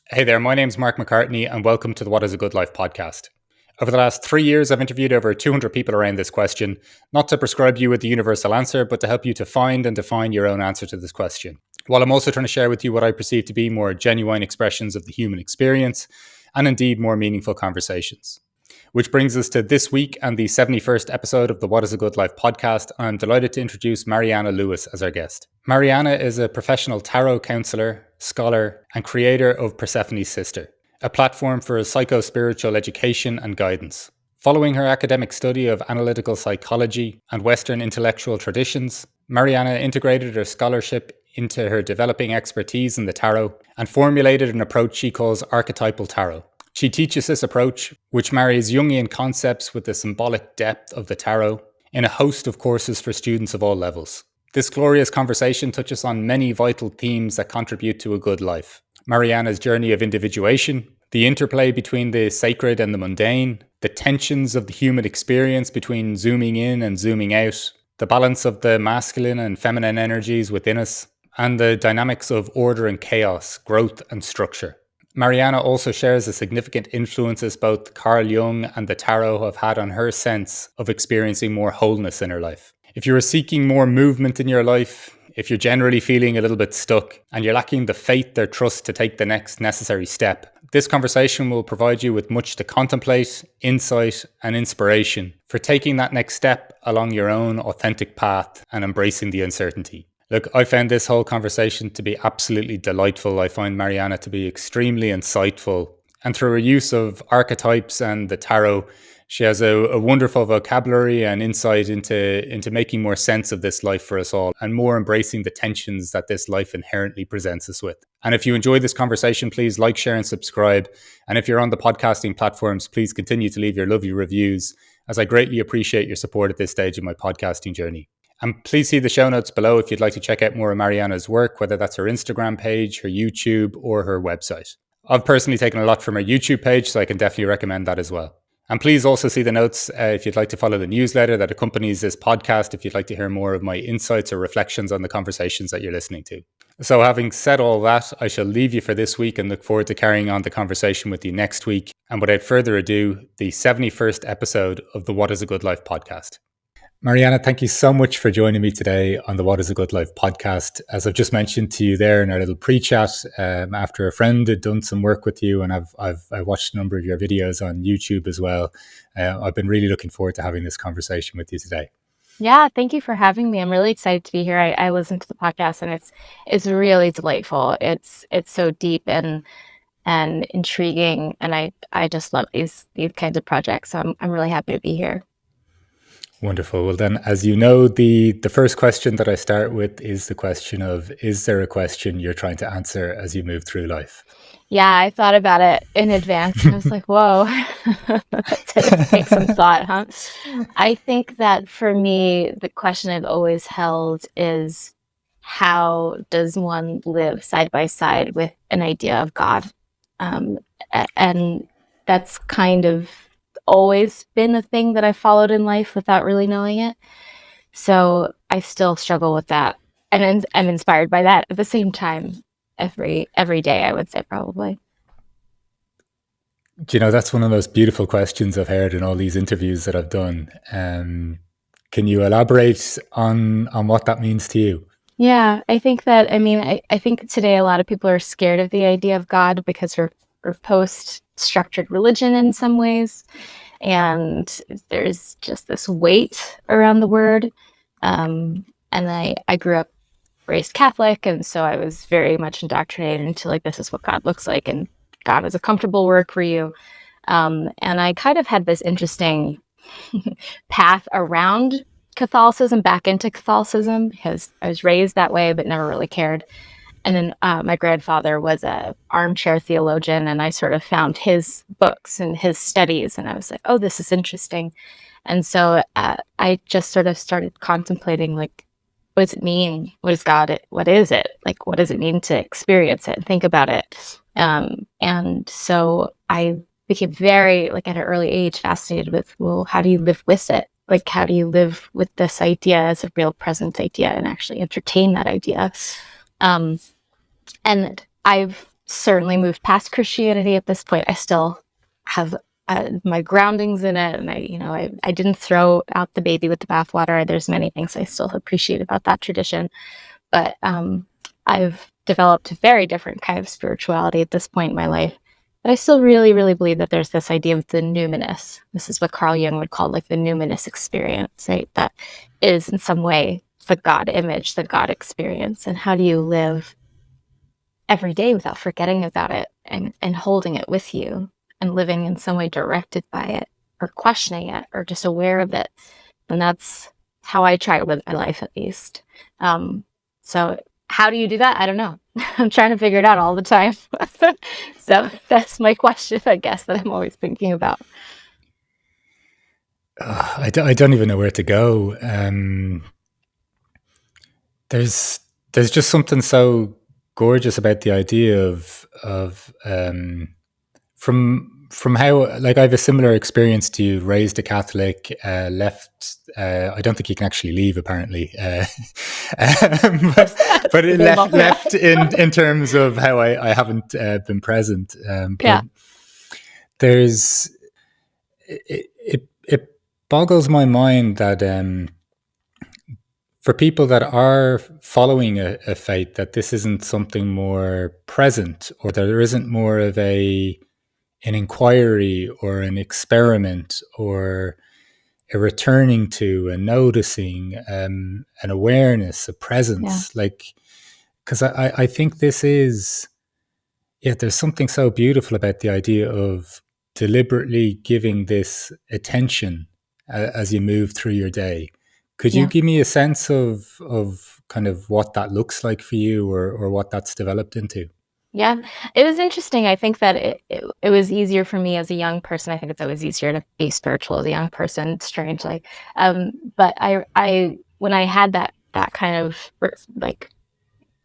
Hey there, my name's Mark McCartney and welcome to the What is a Good Life podcast. Over the last 3 years, I've interviewed over 200 people around this question, not to prescribe you with the universal answer, but to help you to find and define your own answer to this question. While I'm also trying to share with you what I perceive to be more genuine expressions of the human experience, and indeed more meaningful conversations. Which brings us to this week and the 71st episode of the What is a Good Life podcast. I'm delighted to introduce Mariana Louis as our guest. Mariana is a professional tarot counsellor, scholar, and creator of Persephone's Sister, a platform for psycho-spiritual education and guidance. Following her academic study of analytical psychology and Western intellectual traditions, Mariana integrated her scholarship into her developing expertise in the tarot and formulated an approach she calls Archetypal Tarot. She teaches this approach, which marries Jungian concepts with the symbolic depth of the tarot, in a host of courses for students of all levels. This glorious conversation touches on many vital themes that contribute to a good life. Mariana's journey of individuation, the interplay between the sacred and the mundane, the tensions of the human experience between zooming in and zooming out, the balance of the masculine and feminine energies within us, and the dynamics of order and chaos, growth and structure. Mariana also shares the significant influences both Carl Jung and the tarot have had on her sense of experiencing more wholeness in her life. If you're seeking more movement in your life, if you're generally feeling a little bit stuck and you're lacking the faith or trust to take the next necessary step, this conversation will provide you with much to contemplate, insight, and inspiration for taking that next step along your own authentic path and embracing the uncertainty. Look, I found this whole conversation to be absolutely delightful. I find Mariana to be extremely insightful. And through her use of archetypes and the tarot, she has a wonderful vocabulary and insight into making more sense of this life for us all and more embracing the tensions that this life inherently presents us with. And if you enjoyed this conversation, please like, share, and subscribe. And if you're on the podcasting platforms, please continue to leave your lovely reviews, as I greatly appreciate your support at this stage of my podcasting journey. And please see the show notes below if you'd like to check out more of Mariana's work, whether that's her Instagram page, her YouTube, or her website. I've personally taken a lot from her YouTube page, so I can definitely recommend that as well. And please also see the notes if you'd like to follow the newsletter that accompanies this podcast, if you'd like to hear more of my insights or reflections on the conversations that you're listening to. So having said all that, I shall leave you for this week and look forward to carrying on the conversation with you next week. And without further ado, the 71st episode of the What is a Good Life podcast. Mariana, thank you so much for joining me today on the What is a Good Life podcast. As I've just mentioned to you there in our little pre-chat, after a friend had done some work with you and I've watched a number of your videos on YouTube as well, I've been really looking forward to having this conversation with you today. Yeah, thank you for having me. I'm really excited to be here. I listened to the podcast and it's really delightful. It's so deep and intriguing, and I just love these kinds of projects. So I'm really happy to be here. Wonderful. Well, then, as you know, the first question that I start with is the question of, is there a question you're trying to answer as you move through life? Yeah, I thought about it in advance. I was like, whoa, that takes some thought, huh? I think that for me, the question I've always held is, how does one live side by side with an idea of God? And that's kind of always been a thing that I followed in life without really knowing it. So I still struggle with that, and I'm inspired by that at the same time every day, I would say, probably. Do you know, that's one of the most beautiful questions I've heard in all these interviews that I've done. Can you elaborate on what that means to you? Yeah, I think that, I think today a lot of people are scared of the idea of God because we're post-structured religion in some ways, and there's just this weight around the word. And I grew up raised Catholic, and so I was very much indoctrinated into like, this is what God looks like, and God is a comfortable word for you. And I kind of had this interesting path around Catholicism back into Catholicism because I was raised that way but never really cared. And then my grandfather was an armchair theologian, and I sort of found his books and his studies, and I was like, oh, this is interesting. And so I just sort of started contemplating, like, what does it mean? What is God? What is it? Like, what does it mean to experience it and think about it? And so I became very, like, at an early age, fascinated with, well, how do you live with it? Like, how do you live with this idea as a real present idea and actually entertain that idea? And I've certainly moved past Christianity at this point. I still have my groundings in it, and I didn't throw out the baby with the bathwater. There's many things I still appreciate about that tradition, but I've developed a very different kind of spirituality at this point in my life. But I still really, really believe that there's this idea of the numinous. This is what Carl Jung would call like the numinous experience, right? That is in some way the God image, the God experience. And how do you live every day without forgetting about it and holding it with you and living in some way directed by it or questioning it or just aware of it? And that's how I try to live my life, at least. So how do you do that? I don't know. I'm trying to figure it out all the time. So that's my question, I guess, that I'm always thinking about. I don't even know where to go. There's just something so gorgeous about the idea of from how, like, I have a similar experience to you. Raised a Catholic, left. I don't think you can actually leave, apparently, but it left in terms of how I haven't been present. But there's it boggles my mind that for people that are following a faith, that this isn't something more present, or that there isn't more of an inquiry or an experiment or a returning to, a noticing, an awareness, a presence. Like, because I think this is, there's something so beautiful about the idea of deliberately giving this attention as you move through your day. Could you give me a sense of kind of what that looks like for you, or what that's developed into? Yeah, it was interesting. I think that it was easier for me as a young person. I think it's always easier to be spiritual as a young person, strangely. But I when I had that kind of like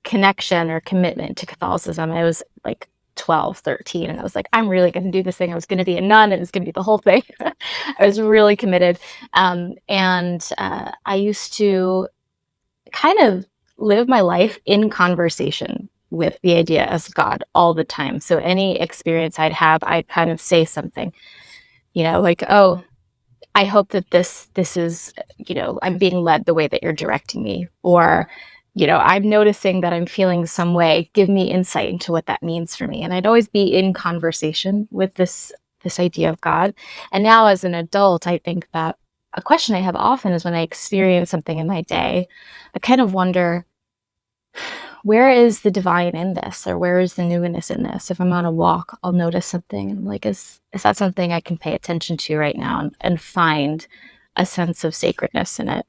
connection or commitment to Catholicism, I was like 12, 13, and I was like, I'm really going to do this thing. I was going to be a nun, and it's going to be the whole thing. I was really committed. And I used to kind of live my life in conversation with the idea as God all the time. So any experience I'd have, I'd kind of say something, like, oh, I hope that this is, I'm being led the way that you're directing me, or, I'm noticing that I'm feeling some way. Give me insight into what that means for me. And I'd always be in conversation with this idea of God. And now as an adult, I think that a question I have often is when I experience something in my day, I kind of wonder, where is the divine in this, or where is the numinous in this? If I'm on a walk, I'll notice something, and I'm like, is that something I can pay attention to right now and find a sense of sacredness in it?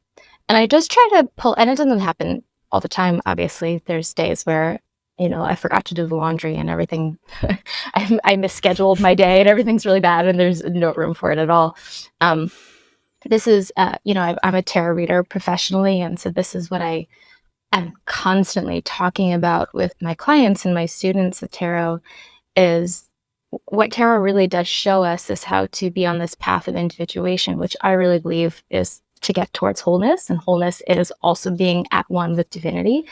And I just try to pull, and it doesn't happen all the time, obviously. There's days where, I forgot to do the laundry and everything. I misscheduled my day and everything's really bad and there's no room for it at all. This is, I'm a tarot reader professionally, and so this is what I'm constantly talking about with my clients and my students of tarot, is what tarot really does show us is how to be on this path of individuation, which I really believe is to get towards wholeness. And wholeness is also being at one with divinity,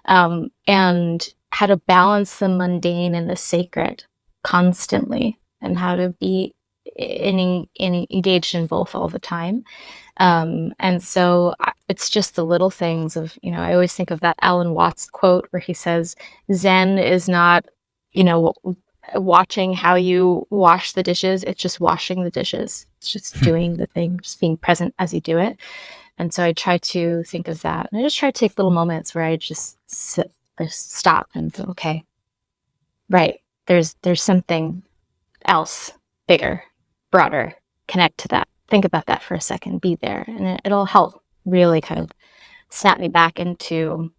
and how to balance the mundane and the sacred constantly, and how to be engaged in both all the time. And so it's just the little things of, I always think of that Alan Watts quote where he says, Zen is not, watching how you wash the dishes. It's just washing the dishes. It's just doing the thing, just being present as you do it. And so I try to think of that. And I just try to take little moments where I just sit, just stop and go, okay, right, there's something else, bigger, broader, connect to that. Think about that for a second, be there. And it'll help really kind of snap me back into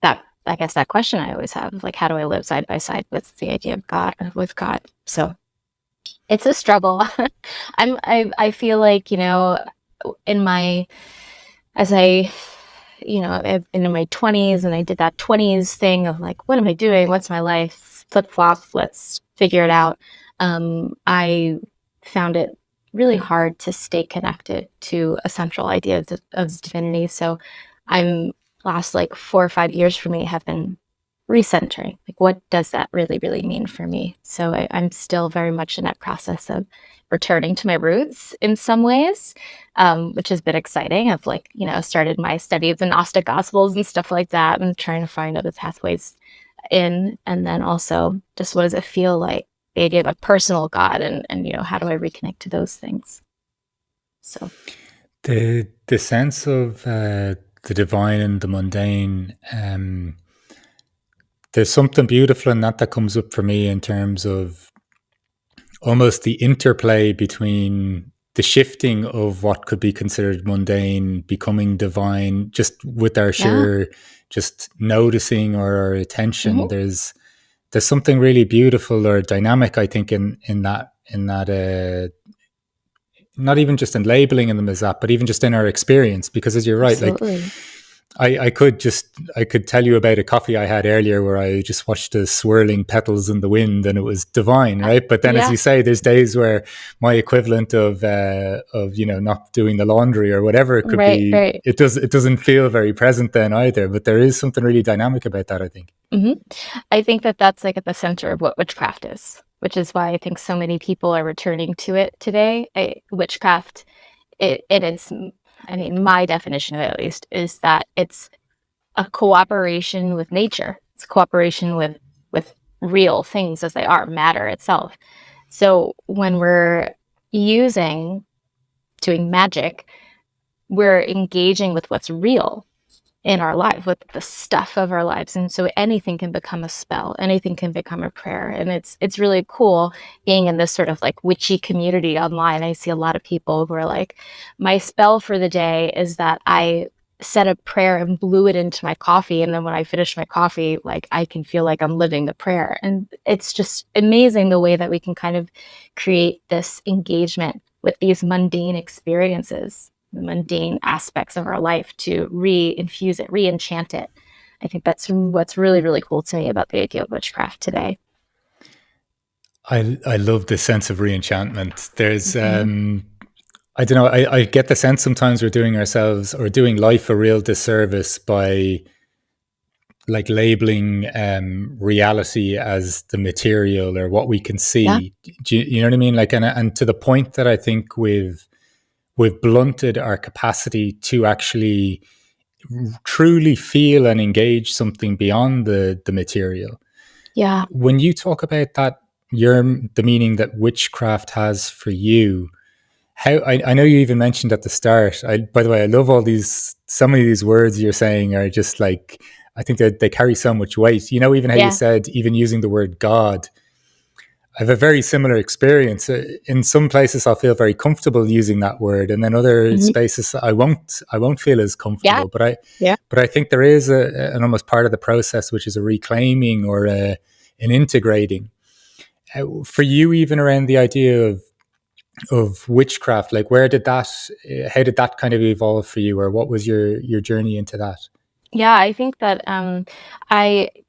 that, I guess, that question I always have, like, how do I live side by side with the idea of God, with God? So it's a struggle. I feel like, I've been in my 20s and I did that 20s thing of like, what am I doing? What's my life? Flip flop, let's figure it out. I found it really hard to stay connected to a central idea of divinity. So last like 4 or 5 years for me have been recentering. Like, what does that really, really mean for me? So I'm still very much in that process of returning to my roots in some ways, which has been exciting. I've like, started my study of the Gnostic Gospels and stuff like that, and trying to find other pathways in. And then also just what does it feel like, the idea of a personal God, and how do I reconnect to those things? So the sense of the divine and the mundane, there's something beautiful in that comes up for me in terms of almost the interplay between the shifting of what could be considered mundane becoming divine, just with our sheer just noticing or our attention. There's something really beautiful or dynamic, I think, in that not even just in labeling them as that, but even just in our experience. Because as you're right, absolutely. like I could tell you about a coffee I had earlier where I just watched the swirling petals in the wind and it was divine, right? But then, as you say, there's days where my equivalent of not doing the laundry or whatever it could be, right. It doesn't feel very present then either. But there is something really dynamic about that, I think. I think that's like at the center of what witchcraft is, which is why I think so many people are returning to it today. Witchcraft, it is, I mean, my definition of it, at least, is that it's a cooperation with nature. It's a cooperation with real things as they are, matter itself. So when we're doing magic, we're engaging with what's real in our life, with the stuff of our lives. And so anything can become a spell, anything can become a prayer. And it's really cool being in this sort of like witchy community online. I see a lot of people who are like, my spell for the day is that I said a prayer and blew it into my coffee. And then when I finish my coffee, like I can feel like I'm living the prayer. And it's just amazing the way that we can kind of create this engagement with these mundane experiences, the mundane aspects of our life, to re-infuse it, re-enchant it. I think that's what's really, really cool to me about the idea of witchcraft today. I love this sense of re-enchantment. There's I don't know, I get the sense sometimes we're doing ourselves or doing life a real disservice by like labeling reality as the material or what we can see. Do you know what I mean? Like, and to the point that I think we've blunted our capacity to actually truly feel and engage something beyond the material. Yeah. When you talk about that, the meaning that witchcraft has for you, how I know you even mentioned at the start. By the way, I love some of these words you're saying are just like, I think that they carry so much weight. You know, even how you said, even using the word God, I have a very similar experience. In some places, I'll feel very comfortable using that word, and then other spaces, I won't feel as comfortable. But I think there is an almost part of the process, which is a reclaiming or an integrating. For you, even around the idea of witchcraft, like how did that kind of evolve for you, or what was your journey into that? Yeah, I think that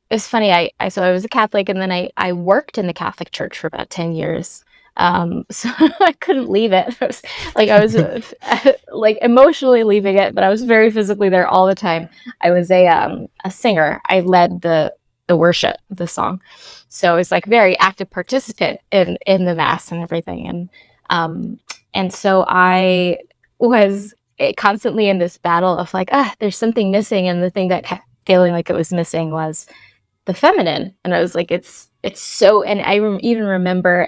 it's funny. So I was a Catholic, and then I worked in the Catholic Church for about 10 years. So I couldn't leave it. I was like emotionally leaving it, but I was very physically there all the time. I was a singer. I led the worship, the song. So I was like very active participant in the mass and everything. And so I was constantly in this battle of like, there's something missing. And the thing that kept feeling like it was missing was the feminine. And I was like, it's so, and I even remember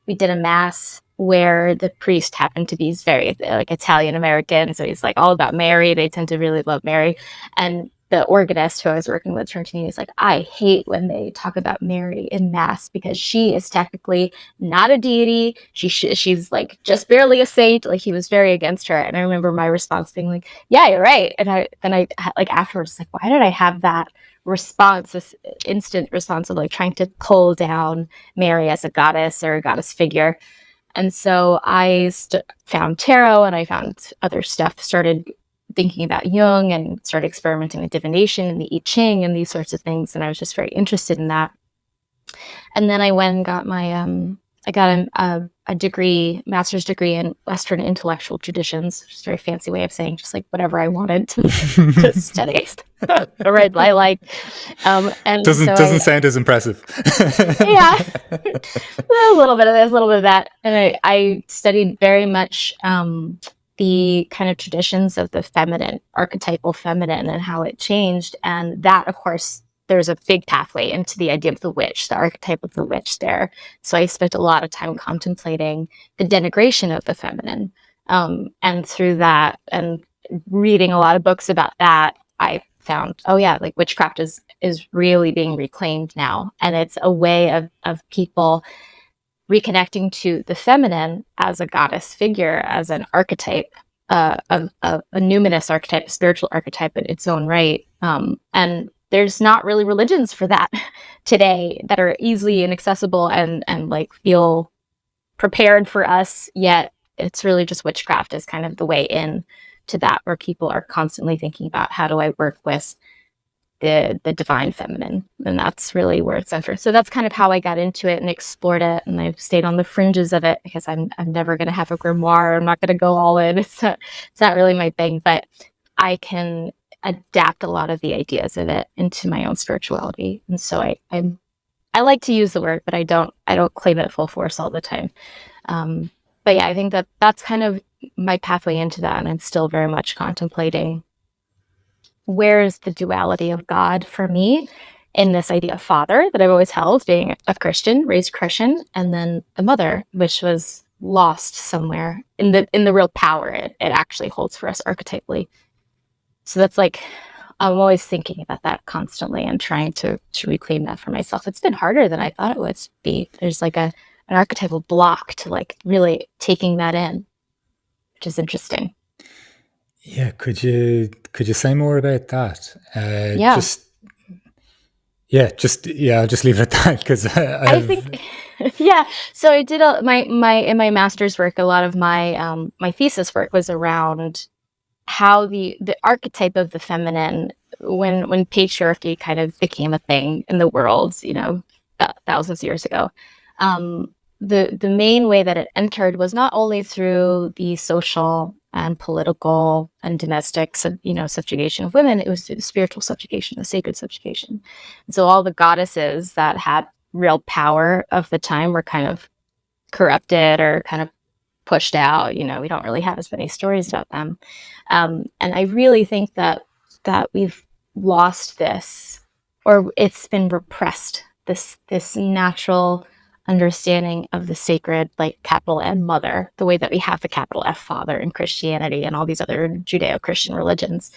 we did a mass where the priest happened to be very like Italian American. So he's like all about Mary. They tend to really love Mary. And the organist who I was working with turned to me and he's like, I hate when they talk about Mary in mass because she is technically not a deity. She's like just barely a saint. Like he was very against her. And I remember my response being like, yeah, you're right. And I like afterwards, like, why did I have that response, this instant response of like trying to pull down Mary as a goddess or a goddess figure? And so I found tarot and I found other stuff, started thinking about Jung and started experimenting with divination and the I Ching and these sorts of things. And I was just very interested in that. And then I went and got my I got a degree, master's degree in Western intellectual traditions, which is a very fancy way of saying just like whatever I wanted to study, or I like. And so Doesn't sound as impressive. yeah, a little bit of this, a little bit of that. And I studied very much the kind of traditions of the feminine, archetypal feminine, and how it changed. And that, of course, there's a big pathway into the idea of the witch, the archetype of the witch there. So I spent a lot of time contemplating the denigration of the feminine. And through that and reading a lot of books about that, I found, oh yeah, like witchcraft is really being reclaimed now. And it's a way of people reconnecting to the feminine as a goddess figure, as an archetype, a numinous archetype, a spiritual archetype in its own right. And there's not really religions for that today that are easily inaccessible and like feel prepared for us yet. It's really just witchcraft is kind of the way in to that, where people are constantly thinking about how do I work with the divine feminine, and that's really where it's centered. So that's kind of how I got into it and explored it, and I've stayed on the fringes of it because I'm never going to have a grimoire. I'm not going to go all in. It's not really my thing, but I can adapt a lot of the ideas of it into my own spirituality, and so I like to use the word, but I don't claim it full force all the time. But yeah, I think that's kind of my pathway into that, and I'm still very much contemplating where is the duality of God for me in this idea of father that I've always held, being a Christian, raised Christian, and then the mother, which was lost somewhere in the real power it actually holds for us archetypally. So that's like, I'm always thinking about that constantly and trying to reclaim that for myself. It's been harder than I thought it would be. There's like an archetypal block to like really taking that in, which is interesting. Yeah, could you say more about that? Yeah. I'll just leave it at that because I think, yeah. So I did in my master's work. A lot of my my thesis work was around how the archetype of the feminine, when patriarchy kind of became a thing in the world, thousands of years ago. The main way that it entered was not only through the social and political and domestic, subjugation of women. It was through the spiritual subjugation, the sacred subjugation. And so all the goddesses that had real power of the time were kind of corrupted or kind of pushed out. We don't really have as many stories about them. And I really think that we've lost this, or it's been repressed, this natural understanding of the sacred, like capital M mother, the way that we have the capital F father in Christianity and all these other Judeo-Christian religions.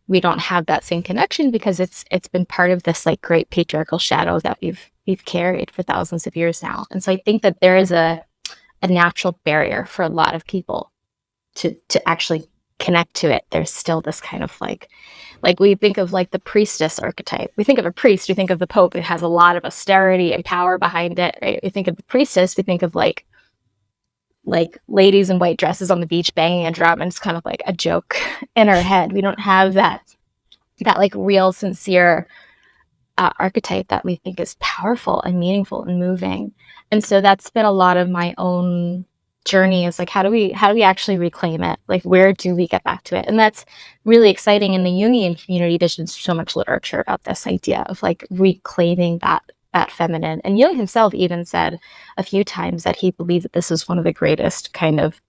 We don't have that same connection because it's been part of this like great patriarchal shadow that we've carried for thousands of years now. And so I think that there is a natural barrier for a lot of people to actually connect to it. There's still this kind of like we think of like the priestess archetype. We think of a priest, we think of the Pope. It has a lot of austerity and power behind it, right? We think of the priestess, we think of like ladies in white dresses on the beach banging a drum, and it's kind of like a joke in our head. We don't have that like real sincere archetype that we think is powerful and meaningful and moving. And so that's been a lot of my own journey, is like, how do we actually reclaim it? Like, where do we get back to it? And that's really exciting. In the Jungian community, there's been so much literature about this idea of like reclaiming that feminine. And Jung himself even said a few times that he believed that this is one of the greatest kind of,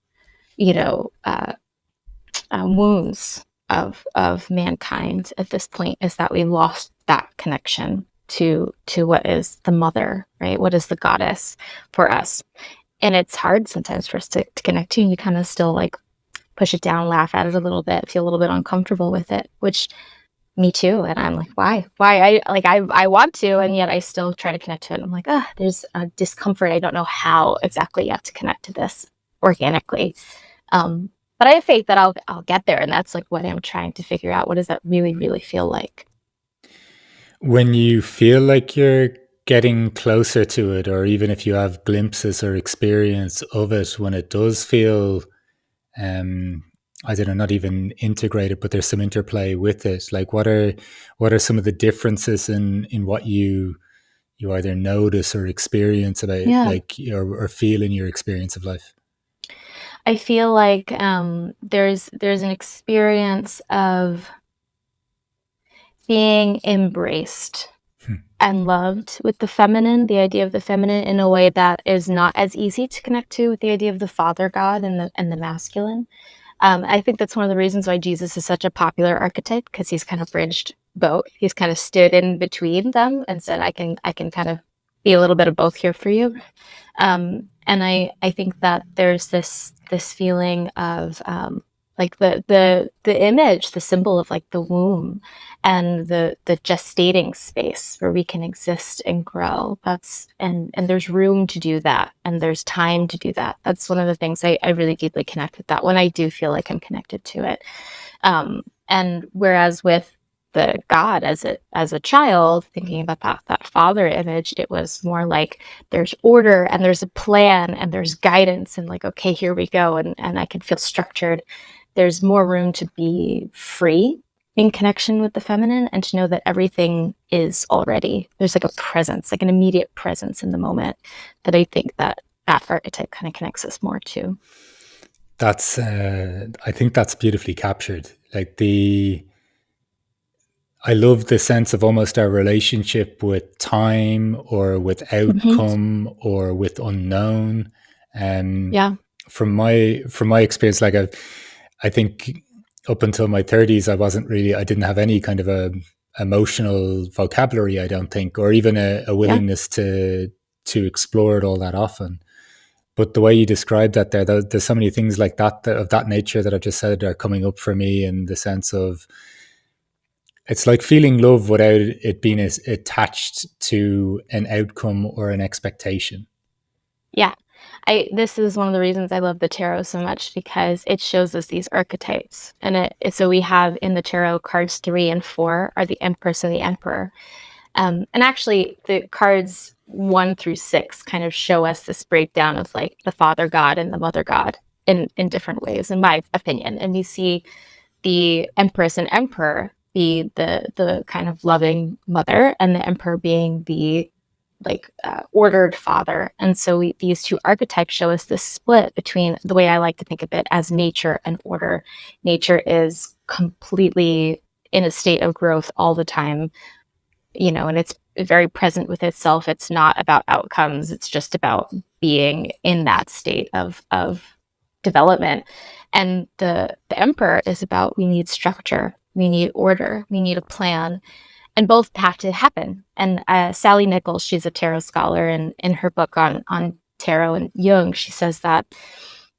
wounds of mankind at this point, is that we lost that connection to what is the mother, right? What is the goddess for us? And it's hard sometimes for us to connect to, and you kind of still like push it down, laugh at it a little bit, feel a little bit uncomfortable with it, which me too. And I'm like, why? I want to, and yet I still try to connect to it. I'm like, there's a discomfort. I don't know how exactly you have to connect to this organically. But I have faith that I'll get there. And that's like what I'm trying to figure out. What does that really, really feel like? When you feel like you're getting closer to it, or even if you have glimpses or experience of it, when it does feel, I don't know, not even integrated, but there's some interplay with it. Like, what are some of the differences in what you you either notice or experience about, Yeah. like, or feel in your experience of life? I feel like there's an experience of being embraced and loved with the feminine, the idea of the feminine, in a way that is not as easy to connect to with the idea of the father god and the masculine. I think that's one of the reasons why Jesus is such a popular archetype, because he's kind of bridged both. He's kind of stood in between them and said, I can kind of be a little bit of both here for you. And I think that there's this feeling of like the image, the symbol of like the womb and the gestating space where we can exist and grow. And there's room to do that, and there's time to do that. That's one of the things I really deeply connect with that when I do feel like I'm connected to it. And whereas with the God as a child, thinking about that father image, it was more like there's order and there's a plan and there's guidance and like, okay, here we go. And I can feel structured. There's more room to be free in connection with the feminine and to know that everything is already, there's like a presence, like an immediate presence in the moment that I think that archetype kind of connects us more to. That's I think that's beautifully captured. Like, I love the sense of almost our relationship with time or with outcome or with unknown. Yeah. From my experience, like, I think up until my 30s, I didn't have any kind of a emotional vocabulary, I don't think, or even a willingness to explore it all that often. But the way you described that there's so many things like that of that nature that I've just said are coming up for me, in the sense of, it's like feeling love without it being attached to an outcome or an expectation. Yeah. This is one of the reasons I love the tarot so much, because it shows us these archetypes. And so we have in the tarot, cards 3 and 4 are the Empress and the Emperor. And actually the cards 1 through 6 kind of show us this breakdown of like the father god and the mother god in different ways, in my opinion. And you see the Empress and Emperor be the kind of loving mother, and the Emperor being the like ordered father. And so these two archetypes show us this split between, the way I like to think of it, as nature and order. Nature is completely in a state of growth all the time, and it's very present with itself. It's not about outcomes. It's just about being in that state of development. And the Emperor is about, we need structure, we need order, we need a plan, and both have to happen. And Sally Nichols, she's a tarot scholar, and in her book on tarot and Jung, she says that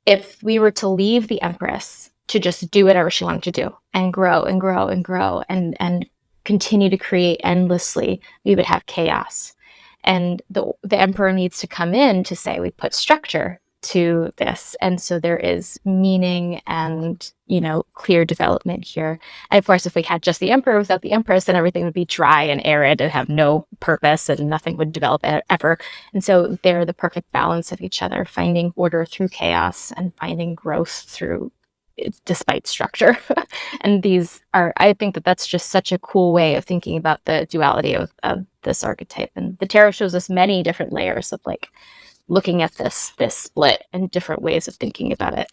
if we were to leave the Empress to just do whatever she wanted to do and grow and grow and grow and continue to create endlessly, we would have chaos. And the Emperor needs to come in to say, we put structure to this, and so there is meaning and clear development here. And of course, if we had just the Emperor without the Empress, then everything would be dry and arid and have no purpose, and nothing would develop ever. And so they're the perfect balance of each other, finding order through chaos and finding growth through despite structure. And I think that that's just such a cool way of thinking about the duality of this archetype. And the tarot shows us many different layers of like looking at this split and different ways of thinking about it.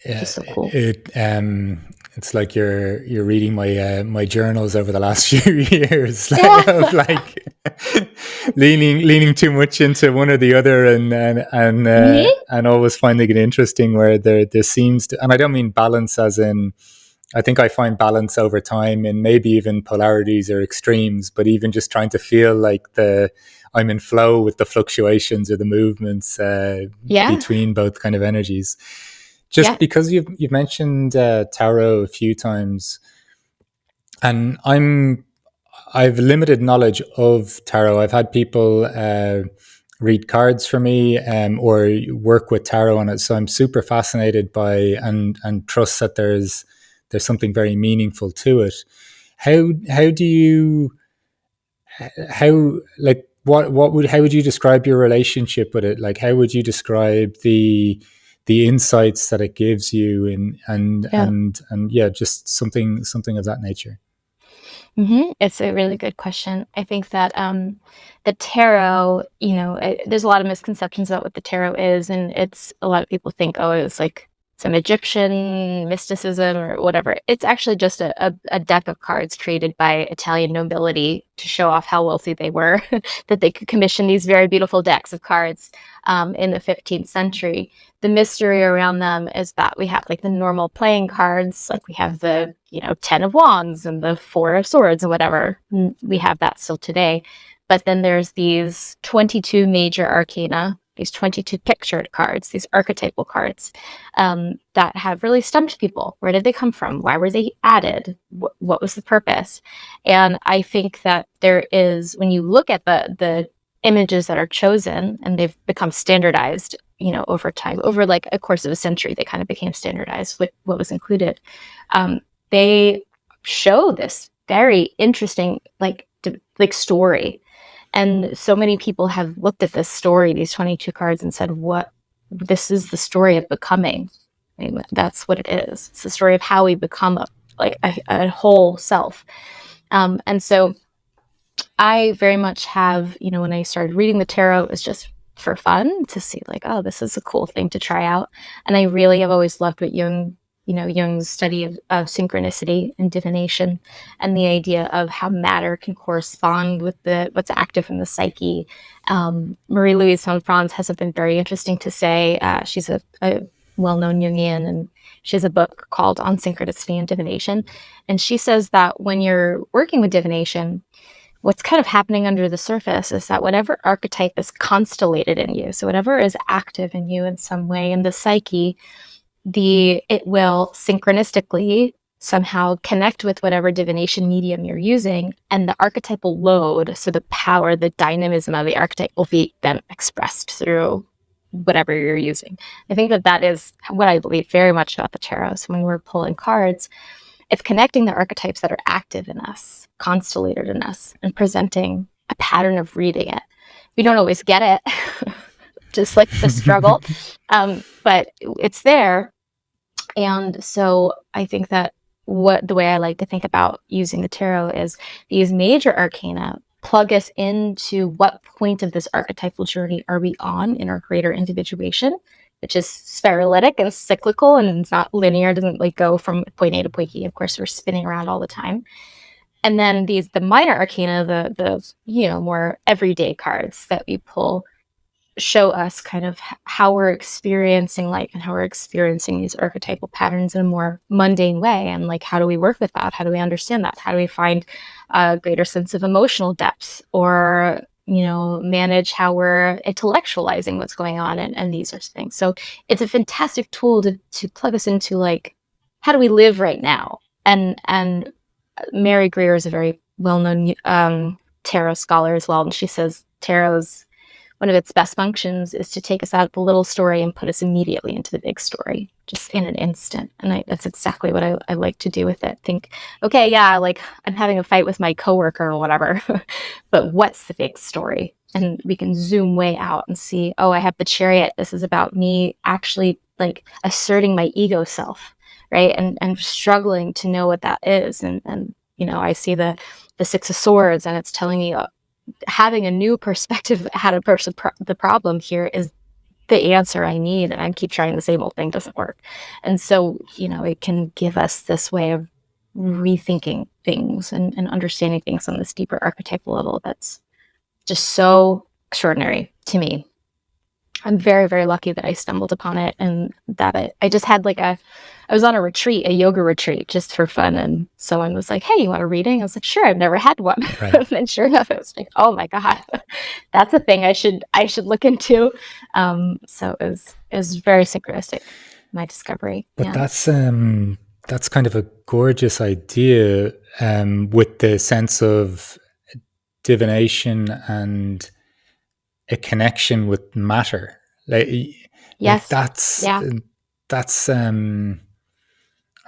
Just so cool. It's like you're reading my journals over the last few years, of like leaning too much into one or the other, and always finding it interesting where there seems to, and I don't mean balance as in, I think I find balance over time and maybe even polarities or extremes, but even just trying to feel like I'm in flow with the fluctuations or the movements between both kind of energies. Just because you've mentioned tarot a few times, and I've limited knowledge of tarot. I've had people read cards for me or work with tarot on it, so I'm super fascinated by and trust that there's something very meaningful to it. How do you how would you describe your relationship with it? Like, how would you describe the insights that it gives you, and just something of that nature? It's a really good question. I think that the tarot, there's a lot of misconceptions about what the tarot is, and it's a lot of people think, oh, it's like some Egyptian mysticism or whatever. It's actually just a deck of cards created by Italian nobility to show off how wealthy they were, that they could commission these very beautiful decks of cards in the 15th century. The mystery around them is that we have like the normal playing cards, like we have the 10 of wands and the 4 of swords and whatever. We have that still today. But then there's these 22 major arcana, these 22 pictured cards, these archetypal cards that have really stumped people. Where did they come from? Why were they added? What was the purpose? And I think that there is, when you look at the images that are chosen, and they've become standardized, over time, over like a course of a century, they kind of became standardized with what was included. They show this very interesting like story. And so many people have looked at this story, these 22 cards, and said, this is the story of becoming. I mean, that's what it is. It's the story of how we become a whole self. And so I very much have, when I started reading the tarot, it was just for fun to see like, oh, this is a cool thing to try out. And I really have always loved what Jung's study of synchronicity and divination, and the idea of how matter can correspond with what's active in the psyche. Mariana Louis M.A has something very interesting to say. She's a well-known Jungian, and she has a book called On Synchronicity and Divination. And she says that when you're working with divination, what's kind of happening under the surface is that whatever archetype is constellated in you, so whatever is active in you in some way in the psyche, it will synchronistically somehow connect with whatever divination medium you're using, and the archetypal load, so the power, the dynamism of the archetype will be then expressed through whatever you're using. I think that is what I believe very much about the tarot. So when we're pulling cards, it's connecting the archetypes that are active in us, constellated in us, and presenting a pattern of reading it. We don't always get it, just like the struggle, but it's there. And so I think that the way I like to think about using the tarot is these major arcana plug us into what point of this archetypal journey are we on in our greater individuation, which is spiralytic and cyclical, and it's not linear, doesn't like go from point A to point B. Of course, we're spinning around all the time. And then the minor arcana, the more everyday cards that we pull, show us kind of how we're experiencing life and how we're experiencing these archetypal patterns in a more mundane way. And like, how do we work with that? How do we understand that? How do we find a greater sense of emotional depth, or, manage how we're intellectualizing what's going on and these sorts of things. So it's a fantastic tool to plug us into like, how do we live right now? And Mary Greer is a very well-known tarot scholar as well. And she says tarot's one of its best functions is to take us out of the little story and put us immediately into the big story, just in an instant. And that's exactly what I like to do with it. Think, okay, yeah, like I'm having a fight with my coworker or whatever, but what's the big story? And we can zoom way out and see, oh, I have the Chariot. This is about me actually like asserting my ego self, right? And struggling to know what that is. And I see the Six of Swords, and it's telling me, having a new perspective how to approach the problem here is the answer I need, and I keep trying the same old thing, doesn't work. And so, it can give us this way of rethinking things and understanding things on this deeper archetypal level that's just so extraordinary to me. I'm very, very lucky that I stumbled upon it, and that I just had I was on a yoga retreat just for fun, and someone was like, hey, you want a reading? I was like, sure, I've never had one. Right. And sure enough, I was like, oh my God, that's a thing I should look into. So it was very synchronistic, my discovery. But yeah. That's kind of a gorgeous idea, with the sense of divination and a connection with matter. Yes. That's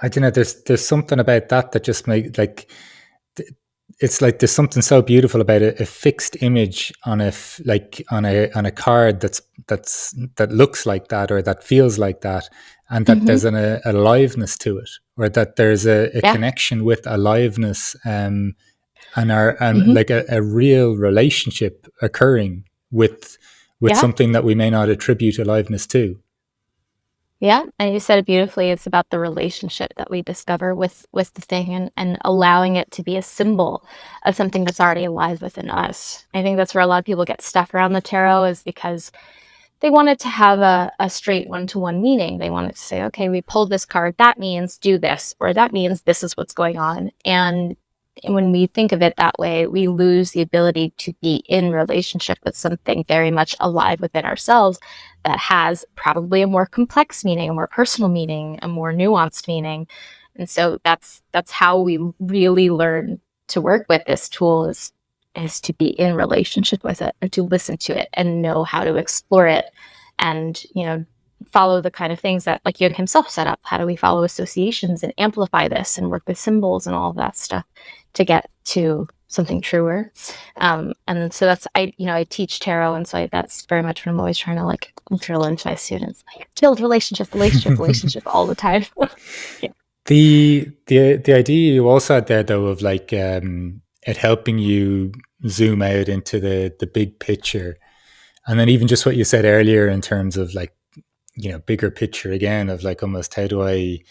I don't know, there's something about that just it's like there's something so beautiful about a fixed image on a card that looks like that, or that feels like that, and that there's an aliveness to it, or that there's a connection with aliveness and like a real relationship occurring with Yeah. something that we may not attribute aliveness to. Yeah, and you said it beautifully. It's about the relationship that we discover with the thing, and allowing it to be a symbol of something that's already alive within us. I think that's where a lot of people get stuck around the tarot, is because they want it to have a straight one-to-one meaning. They want it to say, okay, we pulled this card, that means do this, or that means this is what's going on. And when we think of it that way, we lose the ability to be in relationship with something very much alive within ourselves that has probably a more complex meaning, a more personal meaning, a more nuanced meaning. And so that's how we really learn to work with this tool, is to be in relationship with it, or to listen to it and know how to explore it, and follow the kind of things that, like, Jung himself set up. How do we follow associations and amplify this and work with symbols and all of that stuff to get to something truer? And so that's, I teach tarot, and so that's very much what I'm always trying to like drill into my students, like, build relationship all the time. Yeah. The idea you also had there, though, of like it helping you zoom out into the big picture, and then even just what you said earlier in terms of like, bigger picture again, of like almost how do I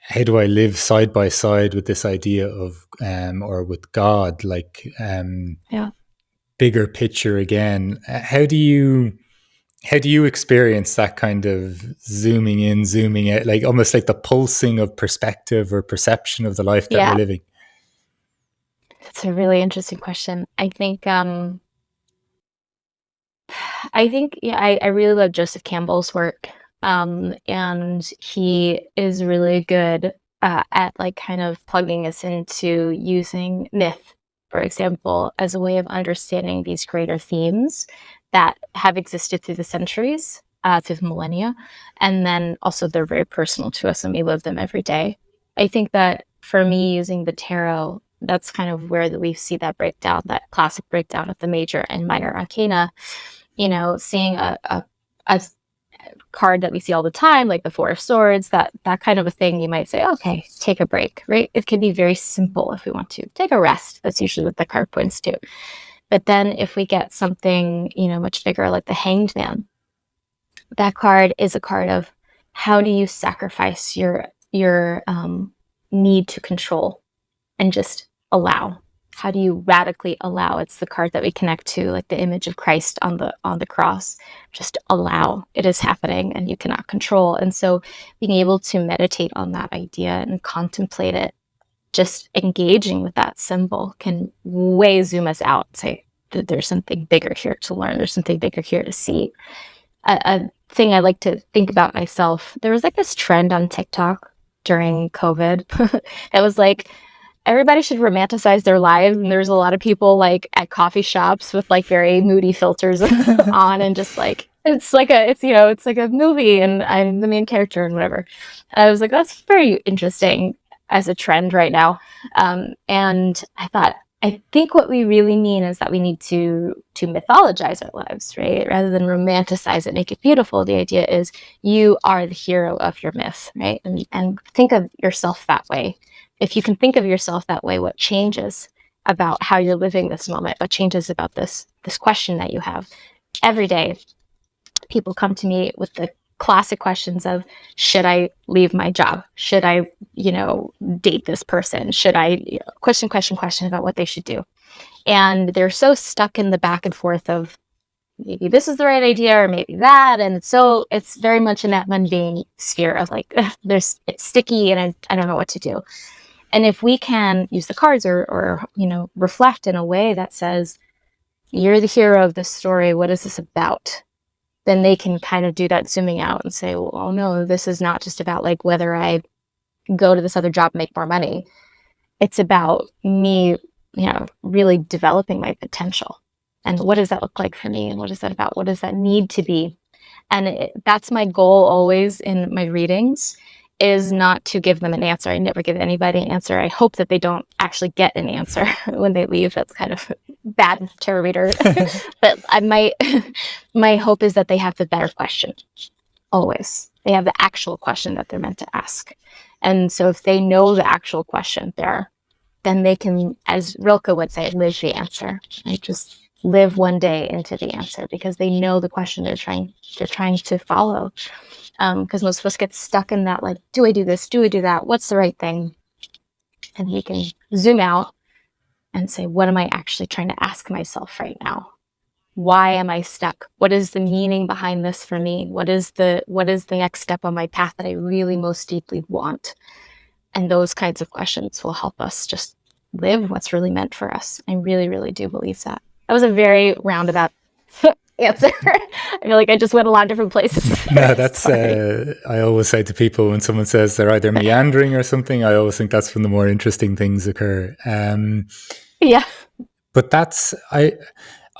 live side by side with this idea of or with God, like Yeah. bigger picture again. How do you experience that kind of zooming in, zooming out, like almost like the pulsing of perspective or perception of the life that we're living? That's a really interesting question. I really love Joseph Campbell's work. And he is really good at like kind of plugging us into using myth, for example, as a way of understanding these greater themes that have existed through the centuries, through the millennia, and then also they're very personal to us and we live them every day. I think that for me, using the tarot, that's kind of where we see that breakdown, that classic breakdown of the major and minor arcana. Seeing a card that we see all the time, like the Four of Swords, that kind of a thing, you might say, okay, take a break, right? It can be very simple if we want to. Take a rest. That's usually what the card points to. But then if we get something, much bigger, like the Hanged Man, that card is a card of how do you sacrifice your need to control and just allow. How do you radically allow? It's the card that we connect to, like the image of Christ on the cross. Just allow. It is happening and you cannot control. And so being able to meditate on that idea and contemplate it, just engaging with that symbol, can way zoom us out, say that there's something bigger here to learn. There's something bigger here to see. A thing I like to think about myself, there was like this trend on TikTok during COVID. It was like, everybody should romanticize their lives, and there's a lot of people like at coffee shops with like very moody filters on, and just like it's like a movie, and I'm the main character and whatever. And I was like, that's very interesting as a trend right now. And I thought, I think what we really mean is that we need to mythologize our lives, right? Rather than romanticize it, make it beautiful. The idea is you are the hero of your myth, right? And think of yourself that way. If you can think of yourself that way, what changes about how you're living this moment? What changes about this question that you have? Every day, people come to me with the classic questions of, should I leave my job? Should I, date this person? Should I, question about what they should do? And they're so stuck in the back and forth of, maybe this is the right idea or maybe that. And so it's very much in that mundane sphere of like, it's sticky and I don't know what to do. And if we can use the cards or reflect in a way that says, you're the hero of this story, what is this about? Then they can kind of do that zooming out and say, well, oh no, this is not just about like whether I go to this other job and make more money. It's about me, really developing my potential. And what does that look like for me? And what is that about? What does that need to be? And that's my goal always in my readings, is not to give them an answer. I never give anybody an answer. I hope that they don't actually get an answer when they leave. That's kind of bad tarot reader. But my hope is that they have the better question. Always. They have the actual question that they're meant to ask. And so if they know the actual question, they're then they can, as Rilke would say, live the answer. Right? Just live one day into the answer, because they know the question they're trying to follow. Because most of us get stuck in that, like, do I do this? Do I do that? What's the right thing? And we can zoom out and say, what am I actually trying to ask myself right now? Why am I stuck? What is the meaning behind this for me? What is the next step on my path that I really most deeply want? And those kinds of questions will help us just live what's really meant for us. I really, really do believe that. That was a very roundabout answer. I feel like I just went a lot of different places. No, that's, I always say to people when someone says they're either meandering or something, I always think that's when the more interesting things occur. Yeah. But I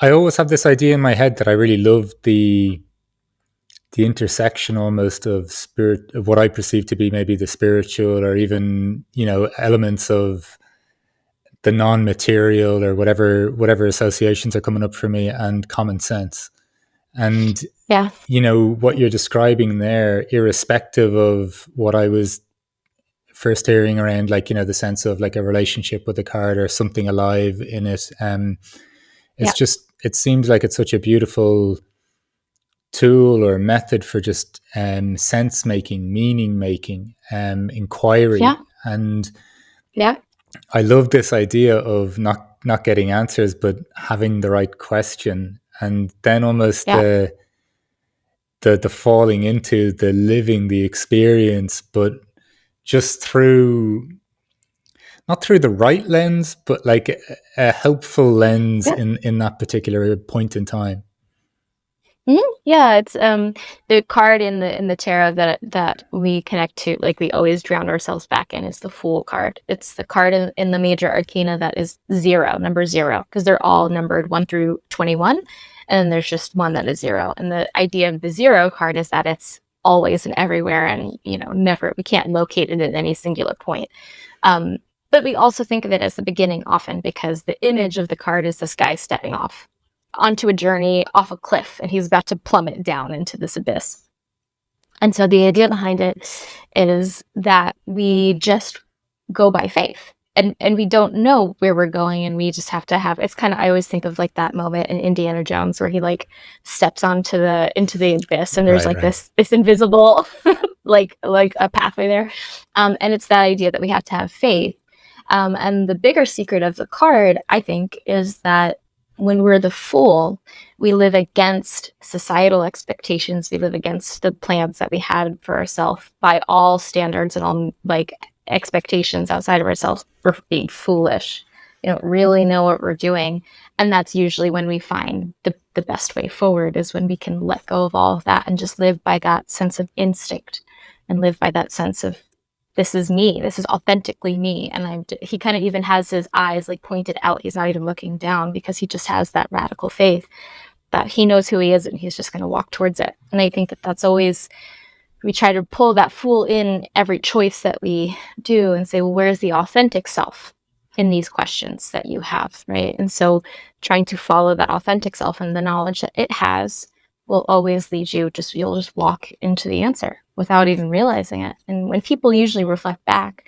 always have this idea in my head that I really love the intersection almost of spirit, of what I perceive to be maybe the spiritual, or even, elements of the non-material, or whatever associations are coming up for me, and common sense. And yeah, what you're describing there, irrespective of what I was first hearing around, like, the sense of like a relationship with a card or something alive in it, it's just, it seems like it's such a beautiful tool or method for just sense making, meaning making, inquiry. And I love this idea of not getting answers, but having the right question, and then almost the falling into the living the experience, but just through, not through the right lens, but like a helpful lens in that particular point in time. Yeah, it's the card in the tarot that we connect to, like we always drown ourselves back in, is the Fool card. It's the card in the major arcana that is number 0, because they're all numbered 1 through 21, and there's just one that is 0. And the idea of the 0 card is that it's always and everywhere, and never, we can't locate it at any singular point. But we also think of it as the beginning often, because the image of the card is this guy stepping off onto a journey off a cliff, and he's about to plummet down into this abyss. And so the idea behind it is that we just go by faith, and we don't know where we're going, and we just have to have, it's kind of, I always think of like that moment in Indiana Jones where he like steps into the abyss, and there's this invisible like a pathway there, and it's that idea that we have to have faith. And the bigger secret of the card, I think, is that when we're the Fool, we live against societal expectations. We live against the plans that we had for ourselves by all standards and all like expectations outside of ourselves. We're being foolish. We don't really know what we're doing. And that's usually when we find the best way forward, is when we can let go of all of that and just live by that sense of instinct, and live by that sense of, this is me. This is authentically me. And he kind of even has his eyes like pointed out. He's not even looking down, because he just has that radical faith that he knows who he is, and he's just going to walk towards it. And I think that that's always, we try to pull that Fool in every choice that we do and say, well, where's the authentic self in these questions that you have, right? And so trying to follow that authentic self and the knowledge that it has will always lead you, you'll just walk into the answer without even realizing it. And when people usually reflect back,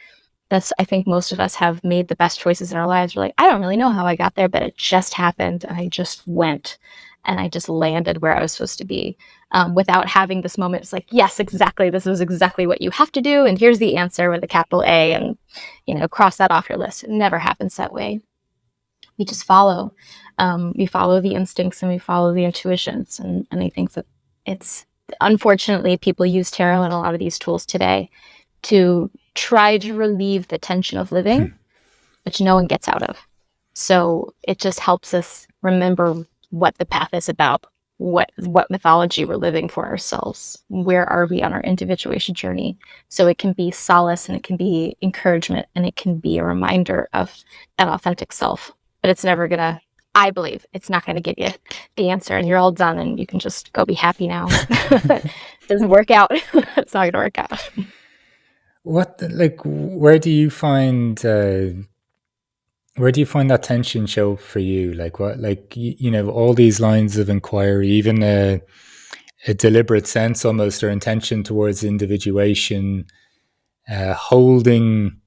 I think most of us have made the best choices in our lives. We're like, I don't really know how I got there, but it just happened, and I just went, and I just landed where I was supposed to be, without having this moment. It's like, yes, exactly, this is exactly what you have to do, and here's the answer with a capital A, and cross that off your list. It never happens that way. We just follow. We follow the instincts, and we follow the intuitions. And I think that it's, unfortunately, people use tarot and a lot of these tools today to try to relieve the tension of living, which no one gets out of. So it just helps us remember what the path is about, what mythology we're living for ourselves, where are we on our individuation journey. So it can be solace, and it can be encouragement, and it can be a reminder of that authentic self. But it's never gonna, I believe, it's not gonna get you the answer and you're all done and you can just go be happy now. It doesn't work out. It's not gonna work out. Where do you find that tension show up for you? Like what, all these lines of inquiry, even a deliberate sense almost, or intention towards individuation, holding,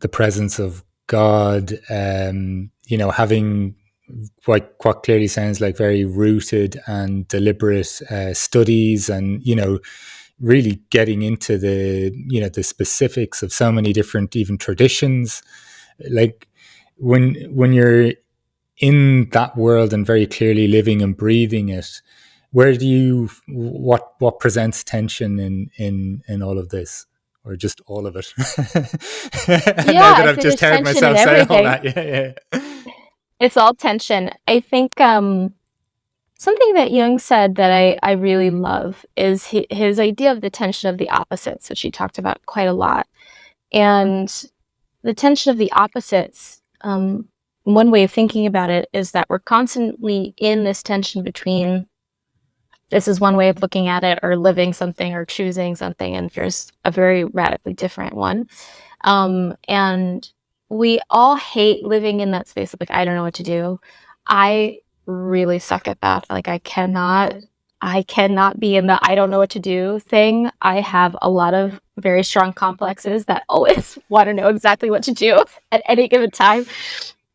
the presence of God, having what clearly sounds like very rooted and deliberate studies, and really getting into the specifics of so many different even traditions. Like when you're in that world and very clearly living and breathing it, where do you what presents tension in all of this, or just all of it? And now Yeah, that I I've say just there's heard tension in myself say all everything. that, yeah. It's all tension. I think something that Jung said that I really love is his idea of the tension of the opposites, which he talked about quite a lot. And the tension of the opposites, one way of thinking about it is that we're constantly in this tension between, this is one way of looking at it, or living something or choosing something, and there's a very radically different one. And we all hate living in that space of like, I don't know what to do. I really suck at that. Like I cannot be in the I don't know what to do thing. I have a lot of very strong complexes that always want to know exactly what to do at any given time.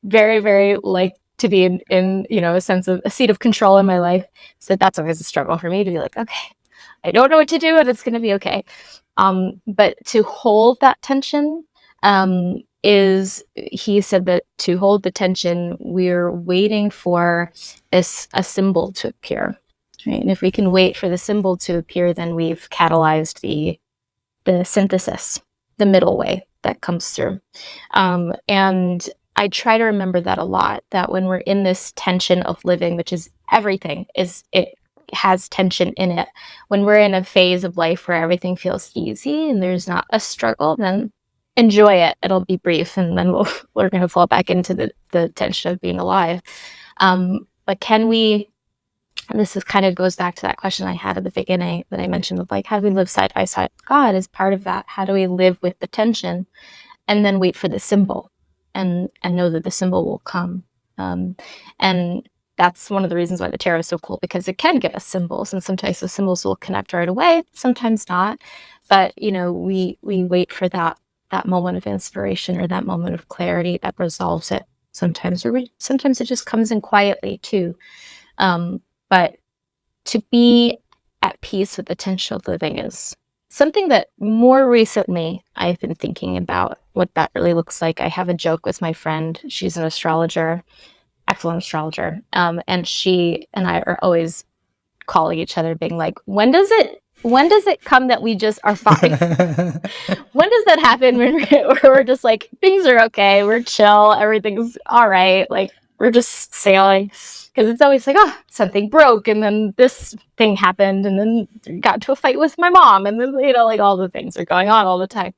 Very, very like to be in a sense of a seat of control in my life. So that's always a struggle for me to be like, okay, I don't know what to do and it's going to be okay. But to hold that tension, he said that to hold the tension, we're waiting for a symbol to appear. Right? And if we can wait for the symbol to appear, then we've catalyzed the synthesis, the middle way that comes through. And I try to remember that a lot, that when we're in this tension of living, which is everything, it has tension in it. When we're in a phase of life where everything feels easy and there's not a struggle, then enjoy it. It'll be brief, and then we're going to fall back into the tension of being alive. But can we, and this is kind of goes back to that question I had at the beginning that I mentioned of like, how do we live side by side with God as part of that? How do we live with the tension and then wait for the symbol and know that the symbol will come? And that's one of the reasons why the tarot is so cool, because it can give us symbols, and sometimes the symbols will connect right away, sometimes not. But we wait for that moment of inspiration or that moment of clarity that resolves it. Sometimes it just comes in quietly too. But to be at peace with the tension of living is something that more recently I've been thinking about what that really looks like. I have a joke with my friend. She's an astrologer, excellent astrologer. And she and I are always calling each other, being like, when does it come that we just are fine? When does that happen when we're just like, things are okay, we're chill, everything's all right, like we're just sailing? Because it's always like, oh, something broke, and then this thing happened, and then got into a fight with my mom, and then like all the things are going on all the time,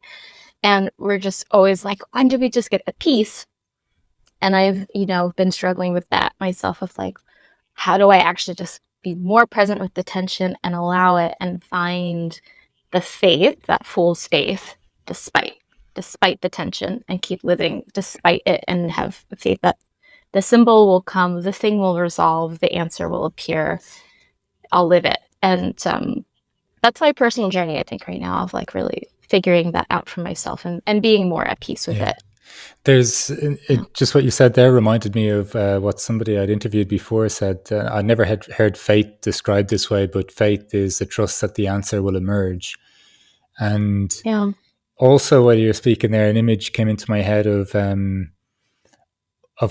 and we're just always like, when do we just get at peace? And I've been struggling with that myself, of like, how do I actually just be more present with the tension and allow it and find the faith, that fool's faith, despite the tension, and keep living despite it, and have faith that the symbol will come, the thing will resolve, the answer will appear, I'll live it. And that's my personal journey, I think, right now, of like really figuring that out for myself, and being more at peace with it. There's just what you said there reminded me of what somebody I'd interviewed before said. I never had heard faith described this way, but faith is the trust that the answer will emerge. And Yeah. also, while you're speaking there, an image came into my head of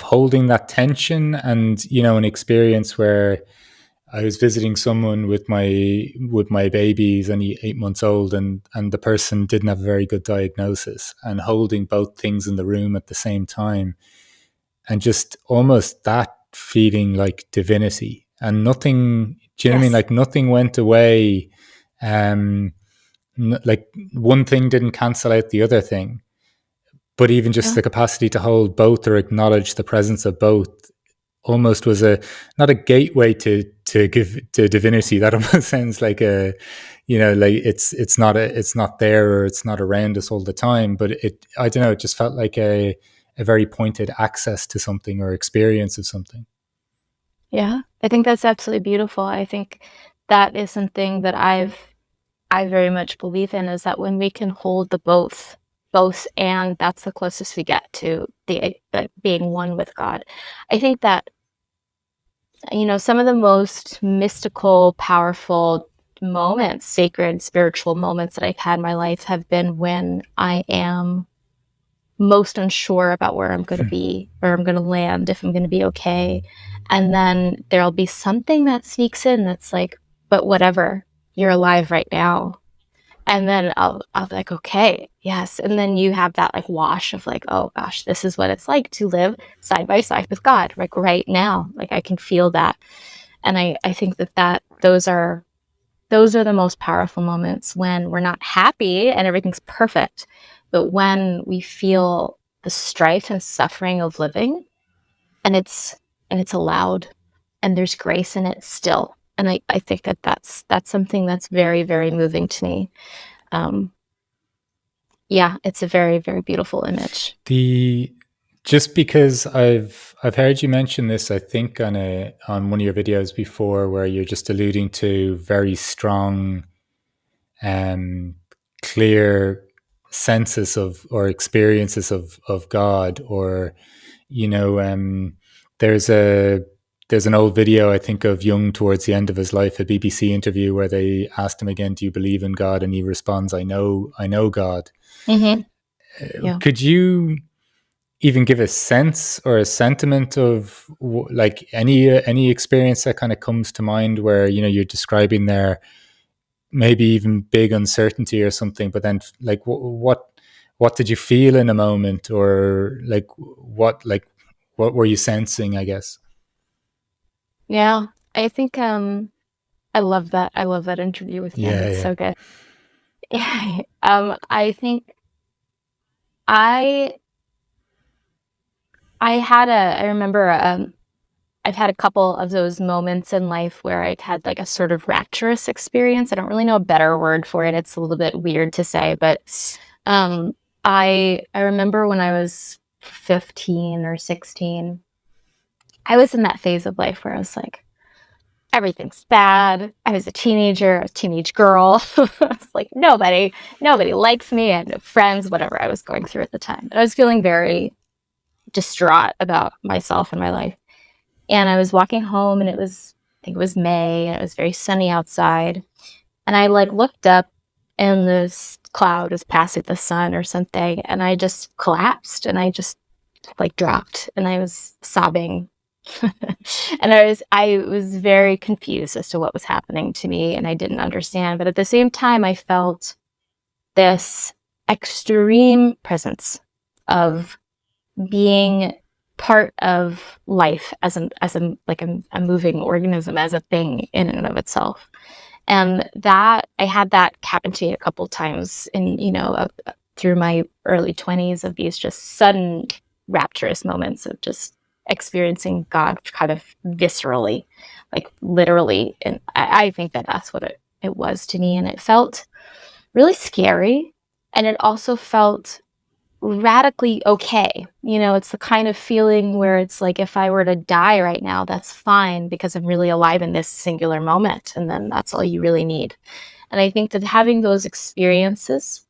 holding that tension, and an experience where I was visiting someone with my babies, only 8 months old, and the person didn't have a very good diagnosis, and holding both things in the room at the same time, and just almost that feeling like divinity, and nothing. Do you know what I mean? Yes. Like nothing went away. Like one thing didn't cancel out the other thing, but even just Yeah. the capacity to hold both or acknowledge the presence of both almost was not a gateway to give to divinity. That almost sounds like a like it's not there, or it's not around us all the time, but I don't know, it just felt like a very pointed access to something or experience of something. Yeah, I think that's absolutely beautiful. I think that is something that I very much believe in, is that when we can hold the both, both, and that's the closest we get to the being one with God. I think that, you know, some of the most mystical, powerful moments, sacred, spiritual moments that I've had in my life have been when I am most unsure about where I'm going to be, where I'm going to land, if I'm going to be okay. And then there'll be something that sneaks in that's like, but whatever, you're alive right now. And then I'll be like, okay, yes. And then you have that like wash of like, oh gosh, this is what it's like to live side by side with God, like right now. Like I can feel that. And I think that those are the most powerful moments, when we're not happy and everything's perfect, but when we feel the strife and suffering of living, and it's allowed, and there's grace in it still. And I think that that's something that's very, very moving to me. Yeah, it's a very, very beautiful image. Just because I've heard you mention this, I think on one of your videos before, where you're just alluding to very strong, clear senses of, or experiences of God, or you know, there's an old video, I think, of Jung towards the end of his life, a BBC interview where they asked him again, "Do you believe in God?" And he responds, I know God." Mm-hmm. Yeah. Could you even give a sense or a sentiment of like any experience that kind of comes to mind where, you know, you're describing there maybe even big uncertainty or something, but then like what did you feel in a moment, or what were you sensing, I guess? Yeah. I think I love that. I love that interview with him. It's Yeah. so good. Yeah. I think I I remember I've had a couple of those moments in life where I've had like a sort of rapturous experience. I don't really know a better word for it. It's a little bit weird to say, but um, I remember when I was 15 or 16, I was in that phase of life where I was like, everything's bad. I was a teenager, a teenage girl. It's like nobody likes me. I had no friends, whatever I was going through at the time. I was feeling very distraught about myself and my life. And I was walking home, and I think it was May, and it was very sunny outside. And I like looked up, and this cloud was passing the sun or something, and I just collapsed, and I just like dropped, and I was sobbing. And I was very confused as to what was happening to me, and I didn't understand. But at the same time, I felt this extreme presence of being part of life as a moving organism, as a thing in and of itself. And that I had that happen to me a couple times in, you know, through my early 20s, of these just sudden rapturous moments of just experiencing God kind of viscerally, like literally. And I think that that's what it was to me. And it felt really scary. And it also felt radically okay. You know, it's the kind of feeling where it's like, if I were to die right now, that's fine, because I'm really alive in this singular moment. And then that's all you really need. And I think that having those experiences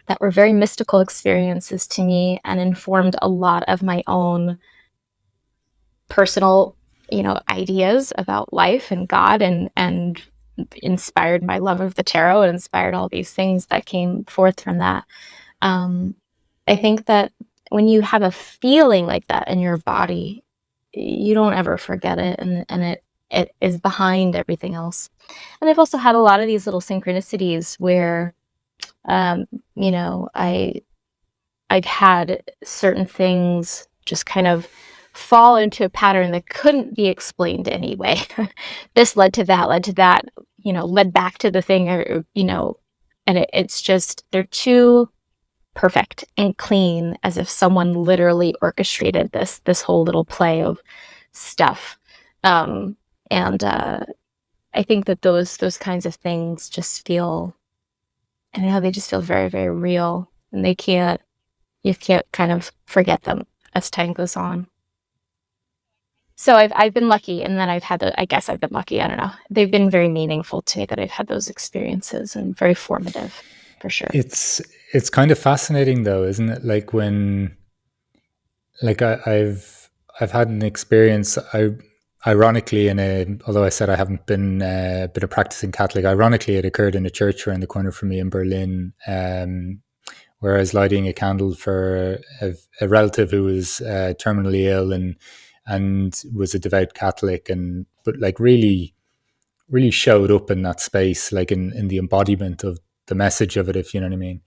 that were very mystical experiences to me, and informed a lot of my own personal, you know, ideas about life and God, and inspired my love of the tarot, and inspired all these things that came forth from that. I think that when you have a feeling like that in your body, you don't ever forget it, and it is behind everything else. And I've also had a lot of these little synchronicities where, you know, I've had certain things just kind of fall into a pattern that couldn't be explained anyway. This led to that, you know, led back to the thing, or you know, and it's just, they're too perfect and clean, as if someone literally orchestrated this whole little play of stuff. And I think that those kinds of things just feel, I don't know, they just feel very, very real, and you can't kind of forget them as time goes on. So I've been lucky in that I've had I guess I've been lucky. I don't know. They've been very meaningful to me, that I've had those experiences, and very formative, for sure. it's kind of fascinating though, isn't it? Like when, like I've had an experience. Ironically, although I said I haven't been a practicing Catholic, ironically it occurred in a church around the corner from me in Berlin, where I was lighting a candle for a relative who was terminally ill and was a devout Catholic, and but like really showed up in that space, like in the embodiment of the message of it, if you know what I mean.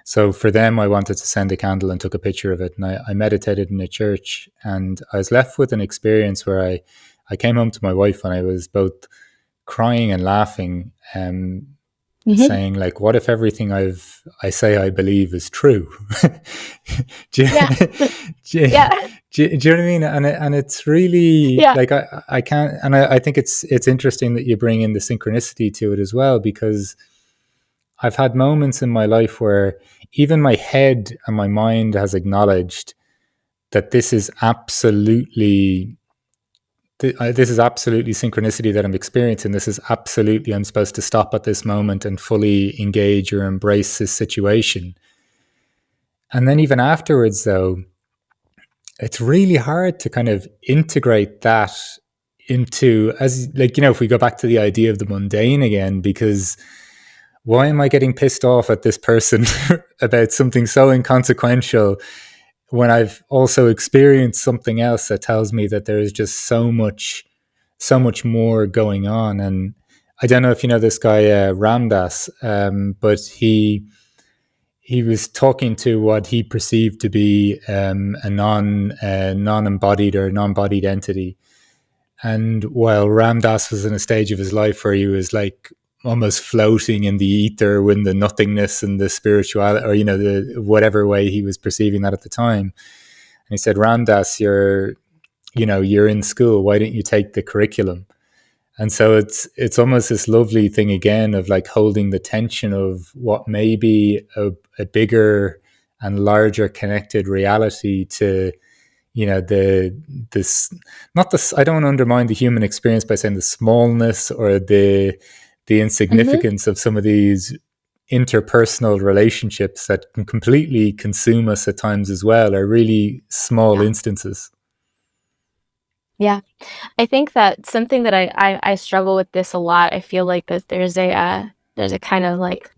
So for them, I wanted to send a candle and took a picture of it. And I meditated in a church, and I was left with an experience where I came home to my wife and I was both crying and laughing, saying like, what if everything I say I believe is true? do, you, Yeah. do, you, Yeah. do you know what I mean? And it's really Yeah. like I can't, and I think it's interesting that you bring in the synchronicity to it as well, because I've had moments in my life where even my head and my mind has acknowledged that this is absolutely synchronicity that I'm experiencing. This is absolutely, I'm supposed to stop at this moment and fully engage or embrace this situation. And then even afterwards, though, it's really hard to kind of integrate that into, as like, you know, if we go back to the idea of the mundane again, because why am I getting pissed off at this person about something so inconsequential when I've also experienced something else that tells me that there is just so much more going on. And I don't know if you know this guy Ramdas, but he was talking to what he perceived to be a non-embodied or non-bodied entity. And while Ramdas was in a stage of his life where he was like almost floating in the ether with the nothingness and the spirituality, or you know, the whatever way he was perceiving that at the time. And he said, Ramdas, you're in school. Why don't you take the curriculum? And so it's almost this lovely thing again of like holding the tension of what may be a bigger and larger connected reality to, you know, this not this I don't want to undermine the human experience by saying the smallness or the Mm-hmm. insignificance of some of these interpersonal relationships that can completely consume us at times as well, are really small Yeah. instances. Yeah. I think that something that I struggle with this a lot. I feel like that there's a kind of like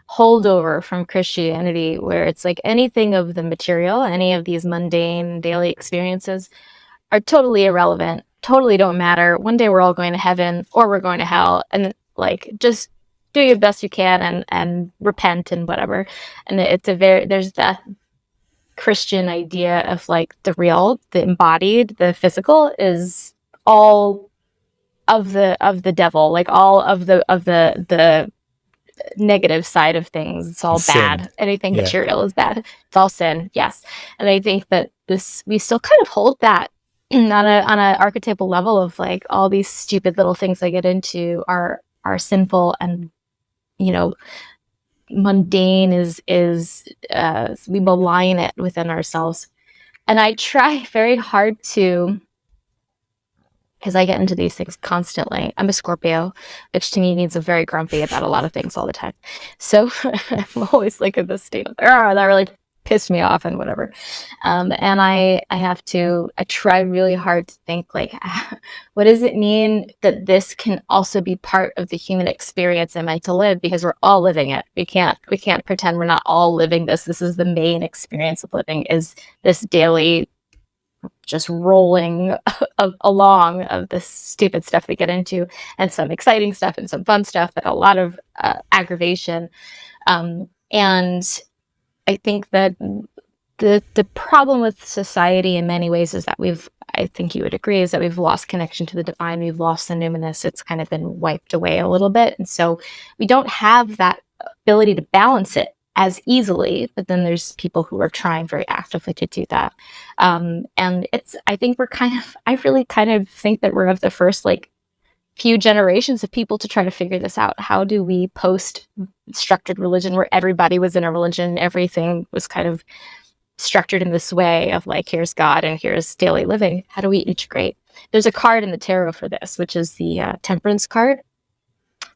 holdover from Christianity where it's like anything of the material, any of these mundane daily experiences are totally irrelevant, totally don't matter. One day we're all going to heaven or we're going to hell, and like just do your best you can and repent and whatever. And it's there's that Christian idea of like the real, the embodied, the physical is all of the devil, like all of the negative side of things. It's all Sin. bad. Anything Yeah. material is bad. It's all sin. Yes. And I think that we still kind of hold that on a archetypal level of like all these stupid little things I get into are sinful, and you know, mundane is we malign it within ourselves. And I try very hard to, because I get into these things constantly. I'm a Scorpio, which to me means I'm very grumpy about a lot of things all the time. So I'm always like in this state of, that really pissed me off and whatever. And I try really hard to think like, what does it mean that this can also be part of the human experience am I to live? Because we're all living it. We can't pretend we're not all living this. This is the main experience of living, is this daily just rolling along of this stupid stuff we get into, and some exciting stuff and some fun stuff, but a lot of aggravation. And I think that the problem with society in many ways is that I think you would agree, is that we've lost connection to the divine. We've lost the numinous. It's kind of been wiped away a little bit. And so we don't have that ability to balance it as easily, but then there's people who are trying very actively to do that. And I think I really kind of think that we're of the first like few generations of people to try to figure this out. How do we post structured religion where everybody was in a religion, everything was kind of structured in this way of like, here's God and here's daily living. How do we integrate? There's a card in the tarot for this, which is the Temperance card.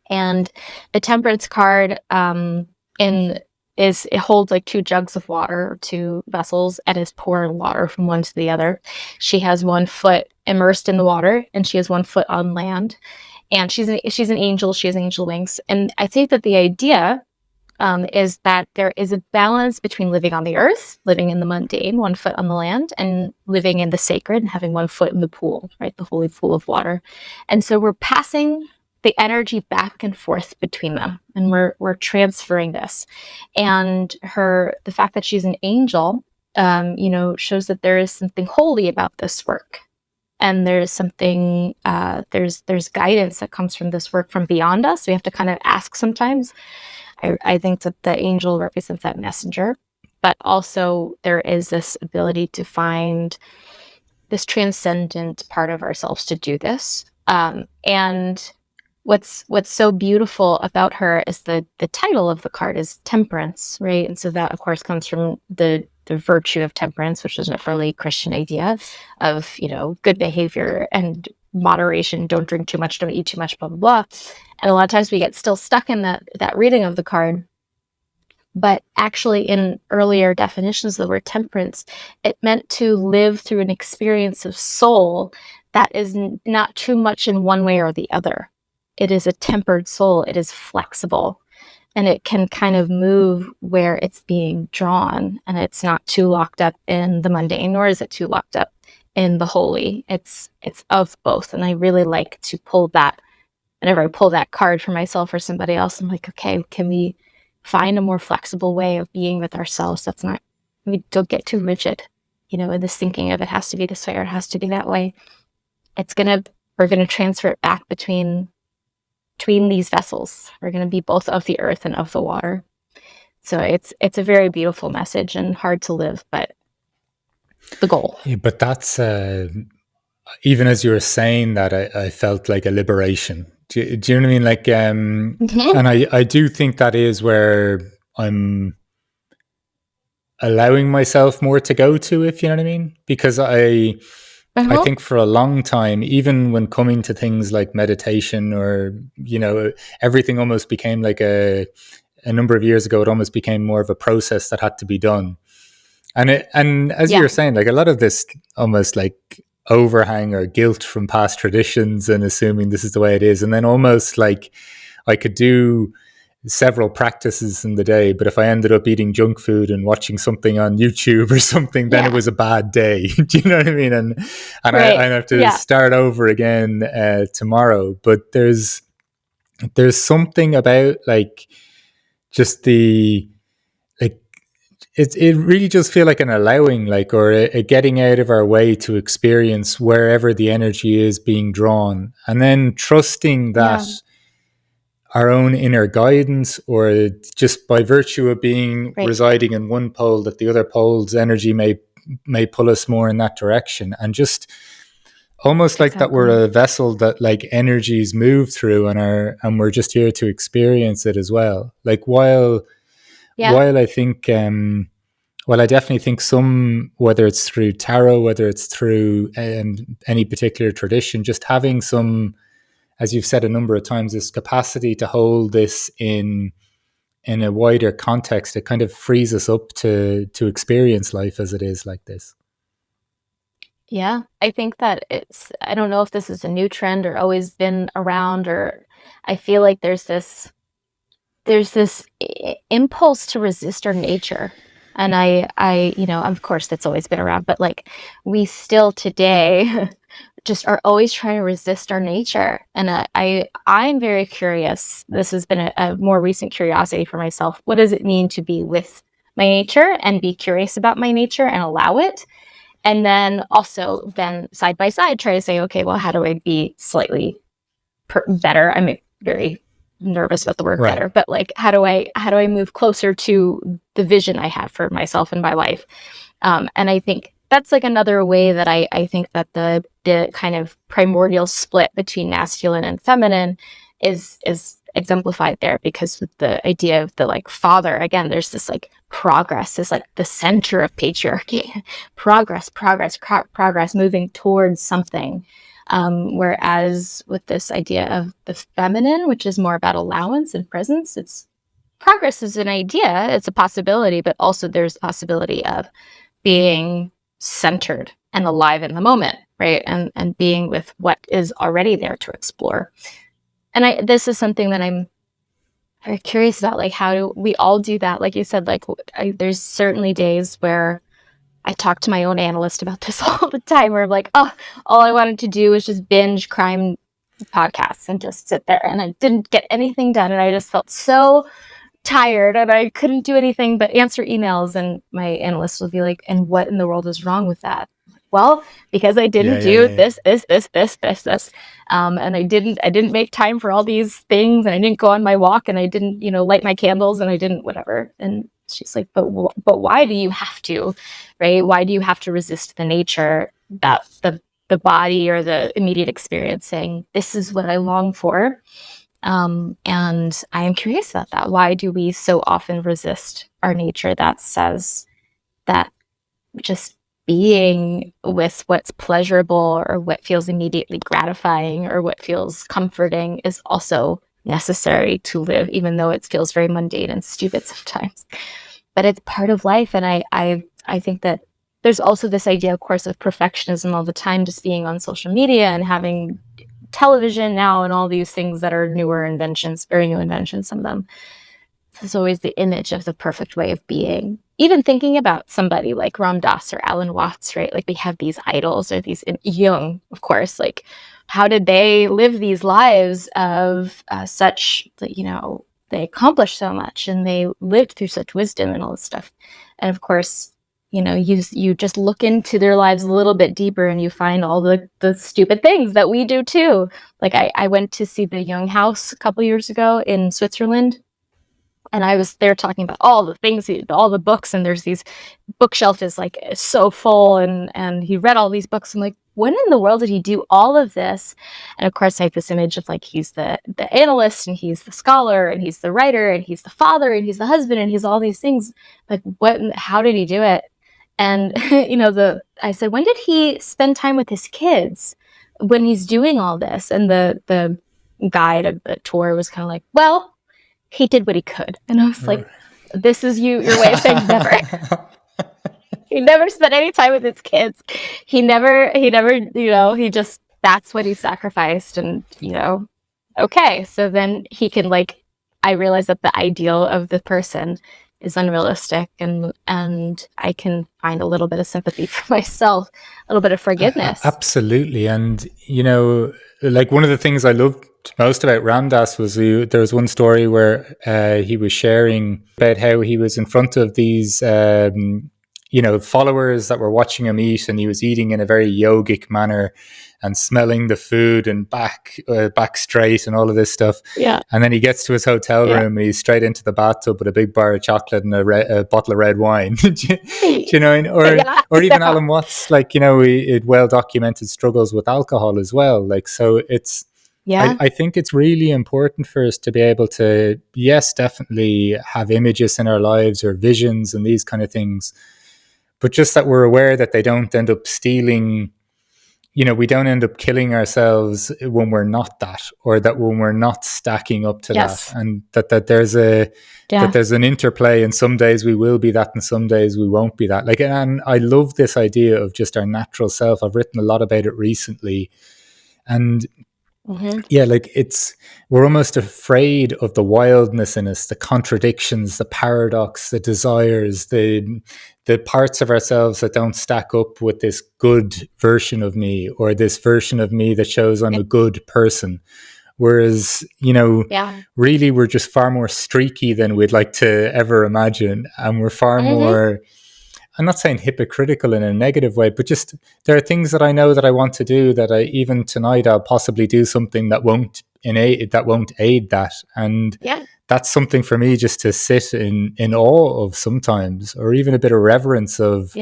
And the Temperance card, in it holds like 2 jugs of water or 2 vessels and is pouring water from one to the other. She has 1 foot immersed in the water and she has 1 foot on land. And she's an angel. She has angel wings. And I think that the idea is that there is a balance between living on the earth, living in the mundane, 1 foot on the land, and living in the sacred and having 1 foot in the pool, right? The holy pool of water. And so we're passing the energy back and forth between them, and we're transferring this. And the fact that she's an angel, shows that there is something holy about this work. And there's something, there's guidance that comes from this work from beyond us. We have to kind of ask sometimes. I think that the angel represents that messenger, but also there is this ability to find this transcendent part of ourselves to do this. And what's so beautiful about her is the title of the card is Temperance, right? And so that, of course, comes from the virtue of temperance, which is an early Christian idea of, good behavior and moderation. Don't drink too much, don't eat too much, blah, blah, blah. And a lot of times we get still stuck in that reading of the card. But actually, in earlier definitions of the word temperance, it meant to live through an experience of soul that is not too much in one way or the other. It is a tempered soul. It is flexible. And it can kind of move where it's being drawn. And it's not too locked up in the mundane, nor is it too locked up in the holy. It's of both. And I really like to pull that. Whenever I pull that card for myself or somebody else, I'm like, okay, can we find a more flexible way of being with ourselves that's not, we don't get too rigid, in this thinking of it has to be this way or it has to be that way. We're going to transfer it back between these vessels. We're going to be both of the earth and of the water. So it's a very beautiful message and hard to live, but the goal. Yeah, but that's, even as you were saying that, I felt like a liberation. Do you know what I mean? Like, and I do think that is where I'm allowing myself more to go to, if you know what I mean? Because I think for a long time, even when coming to things like meditation or, everything almost became like a number of years ago, it almost became more of a process that had to be done. And as you were saying, like a lot of this almost like overhang or guilt from past traditions and assuming this is the way it is. And then almost like I could do several practices in the day, but if I ended up eating junk food and watching something on YouTube or something, then it was a bad day. Do you know what I mean? And right. I have to start over again tomorrow. But there's something about like just the like it really just feel like an allowing, like, or a getting out of our way to experience wherever the energy is being drawn, and then trusting that our own inner guidance, or just by virtue of being residing in one pole, that the other pole's energy may pull us more in that direction, and just almost like that we're a vessel that like energies move through, and we're just here to experience it as well. Like while I think, I definitely think some, whether it's through tarot, whether it's through any particular tradition, just having some, as you've said a number of times, this capacity to hold this in a wider context, it kind of frees us up to experience life as it is, like this. Yeah, I think that I don't know if this is a new trend or always been around, or I feel like there's this impulse to resist our nature. And I of course that's always been around, but like we still today just are always trying to resist our nature. And I'm very curious. This has been a more recent curiosity for myself. What does it mean to be with my nature and be curious about my nature and allow it? And then also side by side, try to say, okay, well, how do I be slightly better? I'm very nervous about the word better, but like, how do I move closer to the vision I have for myself and my life? And I think that's like another way that I think that the kind of primordial split between masculine and feminine is exemplified there, because with the idea of the like father, again, there's this like progress is like the center of patriarchy, progress, moving towards something. Whereas with this idea of the feminine, which is more about allowance and presence, it's progress is an idea, it's a possibility, but also there's the possibility of being centered and alive in the moment, right? And being with what is already there to explore. And this is something that I'm very curious about, like, how do we all do that? Like you said, like, there's certainly days where I talk to my own analyst about this all the time, where I'm like, oh, all I wanted to do was just binge crime podcasts and just sit there, and I didn't get anything done, and I just felt so tired, and I couldn't do anything but answer emails. And my analyst will be like, and what in the world is wrong with that? Well, because I didn't do this, and I didn't make time for all these things, and I didn't go on my walk, and I didn't, light my candles, and I didn't whatever. And she's like, but why do you have to, right? Why do you have to resist the nature that the body or the immediate experience saying, this is what I long for? And I am curious about that. Why do we so often resist our nature that says that just being with what's pleasurable or what feels immediately gratifying or what feels comforting is also necessary to live, even though it feels very mundane and stupid sometimes? But it's part of life. And I think that there's also this idea, of course, of perfectionism all the time, just being on social media and having television now and all these things that are newer inventions, very new inventions, some of them. There's always the image of the perfect way of being. Even thinking about somebody like Ram Dass or Alan Watts, right? Like we have these idols, or these, Jung, of course, like how did they live these lives of such, they accomplished so much and they lived through such wisdom and all this stuff. And of course, you just look into their lives a little bit deeper and you find all the stupid things that we do too. Like I went to see the Jung house a couple years ago in Switzerland, and I was there talking about all the things, all the books, and there's these bookshelf is like so full, and he read all these books. I'm like, when in the world did he do all of this? And of course I have this image of like he's the analyst, and he's the scholar, and he's the writer, and he's the father, and he's the husband, and he's all these things. Like how did he do it? And I said, when did he spend time with his kids when he's doing all this? And the guide of the tour was kind of like, well, he did what he could. And I was like, this is your way of saying never. He never spent any time with his kids. He never, he just, that's what he sacrificed. And, okay. So then he can I realized that the ideal of the person is unrealistic, and I can find a little bit of sympathy for myself, a little bit of forgiveness. Absolutely. And, one of the things I loved most about Ram Dass was there was one story where he was sharing about how he was in front of these, followers that were watching him eat, and he was eating in a very yogic manner and smelling the food and back straight and all of this stuff. Yeah. And then he gets to his hotel room and he's straight into the bathtub with a big bar of chocolate and a bottle of red wine. Do you know? Or even Alan Watts, he well documented struggles with alcohol as well. So it's, I think it's really important for us to be able to, yes, definitely have images in our lives or visions and these kind of things, but just that we're aware that they don't end up stealing, we don't end up killing ourselves when we're not that, or that when we're not stacking up to that, and that there's that there's an interplay, and some days we will be that and some days we won't be that. And I love this idea of just our natural self. I've written a lot about it recently, and we're almost afraid of the wildness in us, the contradictions, the paradox, the desires, the parts of ourselves that don't stack up with this good version of me, or this version of me that shows I'm a good person. Whereas, really we're just far more streaky than we'd like to ever imagine. And we're far more, I'm not saying hypocritical in a negative way, but just there are things that I know that I want to do that even tonight I'll possibly do something that won't aid that. And that's something for me just to sit in awe of sometimes, or even a bit of reverence of,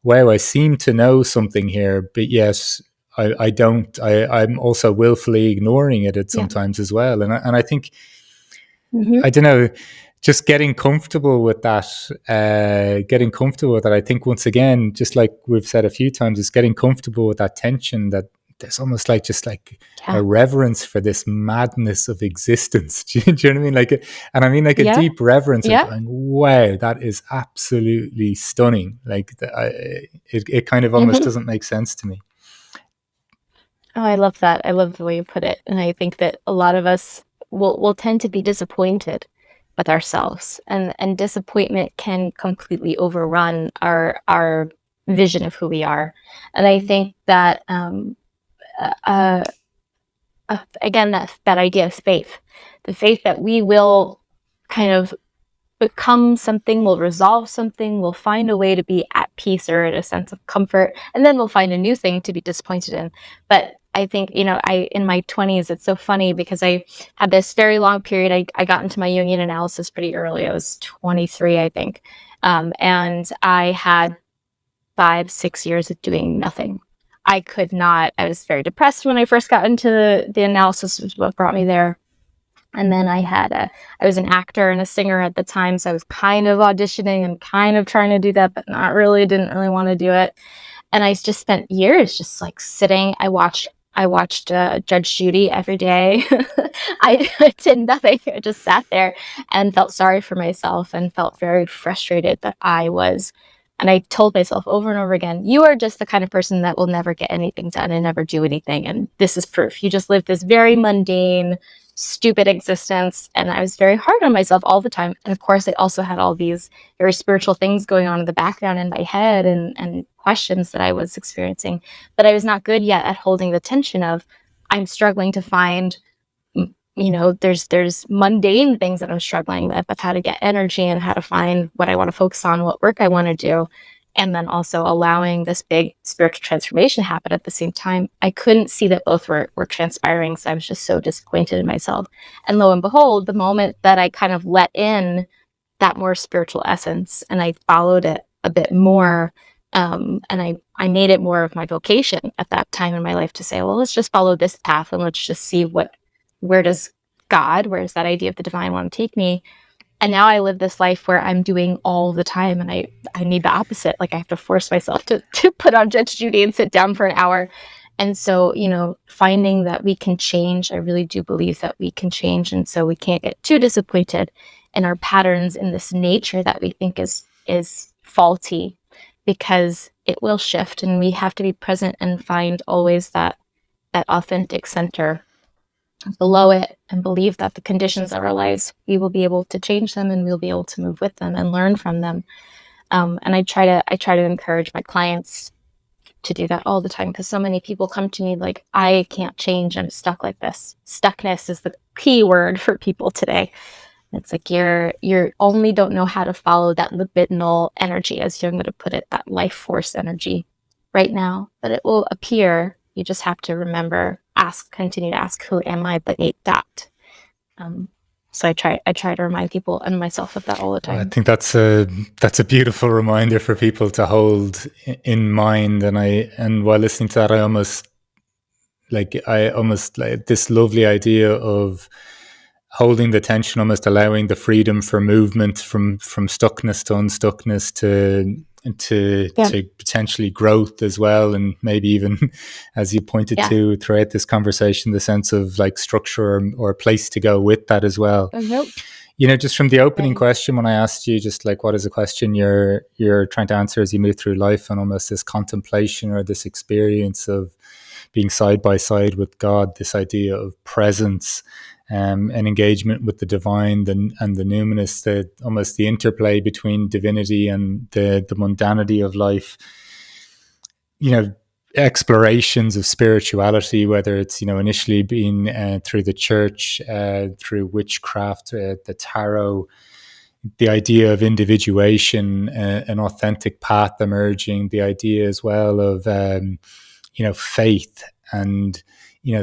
wow, I seem to know something here, but yes, I don't. I'm also willfully ignoring it sometimes as well. And I think, I don't know, just getting comfortable with that, I think once again, just like we've said a few times, is getting comfortable with that tension that there's almost like just like a reverence for this madness of existence. Do you know what I mean? Like, and I mean like a deep reverence of going, wow, that is absolutely stunning. Like, it kind of almost doesn't make sense to me. Oh, I love that. I love the way you put it. And I think that a lot of us will tend to be disappointed with ourselves, and disappointment can completely overrun our vision of who we are. And I think that again, that idea of faith, the faith that we will kind of become something, we'll resolve something, we'll find a way to be at peace or in a sense of comfort, and then we'll find a new thing to be disappointed in. But I think, in my 20s, it's so funny because I had this very long period. I got into my Jungian analysis pretty early. I was 23, I think. And I had 5-6 years of doing nothing. I was very depressed when I first got into the analysis, which is what brought me there. And then I was an actor and a singer at the time, so I was kind of auditioning and kind of trying to do that, but didn't really want to do it. And I just spent years just like sitting. I watched Judge Judy every day. I did nothing. I just sat there and felt sorry for myself and felt very frustrated that and I told myself over and over again, you are just the kind of person that will never get anything done and never do anything. And this is proof. You just live this very mundane, stupid existence. And I was very hard on myself all the time. And of course, I also had all these very spiritual things going on in the background in my head, and questions that I was experiencing. But I was not good yet at holding the tension of, I'm struggling to find, there's mundane things that I'm struggling with, of how to get energy and how to find what I want to focus on, what work I want to do. And then also allowing this big spiritual transformation happen at the same time. I couldn't see that both were transpiring. So I was just so disappointed in myself. And lo and behold, the moment that I kind of let in that more spiritual essence and I followed it a bit more, and I made it more of my vocation at that time in my life to say, well, let's just follow this path and let's just see where's that idea of the divine want to take me? And now I live this life where I'm doing all the time, and I need the opposite. Like, I have to force myself to put on Judge Judy and sit down for an hour. And so, finding that we can change, I really do believe that we can change. And so we can't get too disappointed in our patterns, in this nature that we think is faulty, because it will shift, and we have to be present and find always that authentic center below it, and believe that the conditions of our lives, we will be able to change them, and we'll be able to move with them and learn from them. And I try to encourage my clients to do that all the time, because so many people come to me like, I can't change, I'm stuck like this. Stuckness is the key word for people today. It's like you're only don't know how to follow that libidinal energy, as Jung would have put it, that life force energy right now, but it will appear. You just have to remember, continue to ask, who am I beneath that? So I try to remind people and myself of that all the time. I think that's a beautiful reminder for people to hold in mind. And while listening to that, I almost like this lovely idea of holding the tension, almost allowing the freedom for movement from stuckness to unstuckness to potentially growth as well. And maybe even, as you pointed to throughout this conversation, the sense of like structure or place to go with that as well. Just from the opening question, when I asked you just like, what is a question you're trying to answer as you move through life, and almost this contemplation or this experience of being side by side with God, this idea of presence, and engagement with the divine and the numinous, almost the interplay between divinity and the mundanity of life. Explorations of spirituality, whether it's initially been through the church, through witchcraft, the tarot, the idea of individuation, an authentic path emerging, the idea as well of faith, and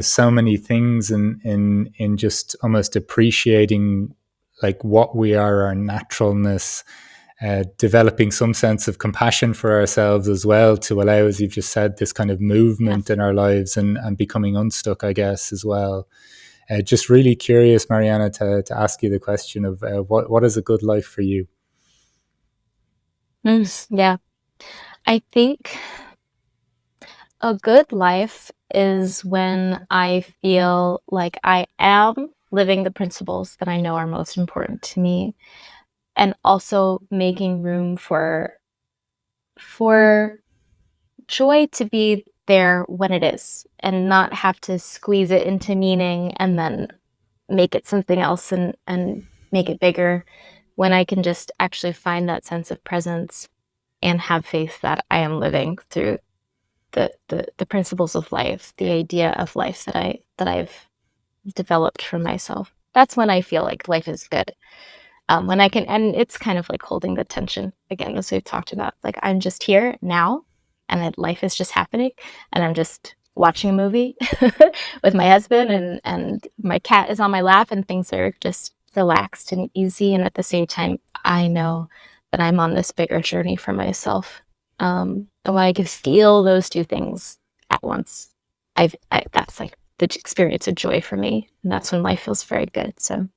so many things in just almost appreciating like what we are, our naturalness, developing some sense of compassion for ourselves as well, to allow, as you've just said, this kind of movement in our lives and becoming unstuck, I guess, as well. Just really curious, Mariana, to ask you the question of what is a good life for you? Yeah, I think a good life is when I feel like I am living the principles that I know are most important to me, and also making room for joy to be there when it is, and not have to squeeze it into meaning and then make it something else and make it bigger, when I can just actually find that sense of presence and have faith that I am living through the principles of life, the idea of life that I've developed for myself. That's when I feel like life is good. When I can, and it's kind of like holding the tension again, as we've talked about. Like, I'm just here now, and that life is just happening, and I'm just watching a movie with my husband, and my cat is on my lap, and things are just relaxed and easy. And at the same time, I know that I'm on this bigger journey for myself. And when I can feel those two things at once, that's like the experience of joy for me, and that's when life feels very good. So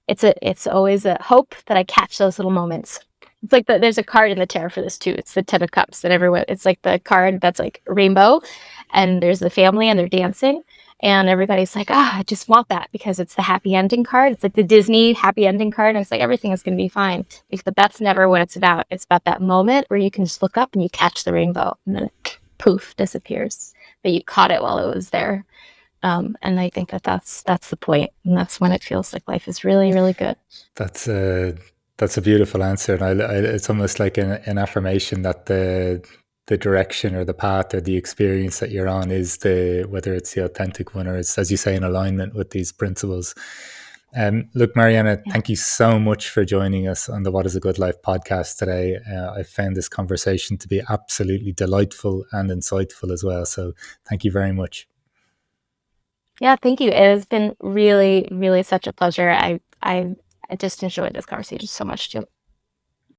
it's always a hope that I catch those little moments. It's like there's a card in the tarot for this too. It's the Ten of Cups, and everyone, it's like the card that's like rainbow, and there's the family and they're dancing, and everybody's like, I just want that because it's the happy ending card. It's like the Disney happy ending card, and it's like everything is going to be fine. But that's never what it's about. It's about that moment where you can just look up and you catch the rainbow, and then it poof disappears, but you caught it while it was there. And I think that's the point, and that's when it feels like life is really, really good. That's a beautiful answer, and it's almost like an affirmation that the direction or the path or the experience that you're on is whether it's the authentic one or it's, as you say, in alignment with these principles. Look, Mariana, thank you so much for joining us on the What is a Good Life podcast today. I found this conversation to be absolutely delightful and insightful as well. So thank you very much. Yeah, thank you. It has been really, really such a pleasure. I just enjoyed this conversation so much too.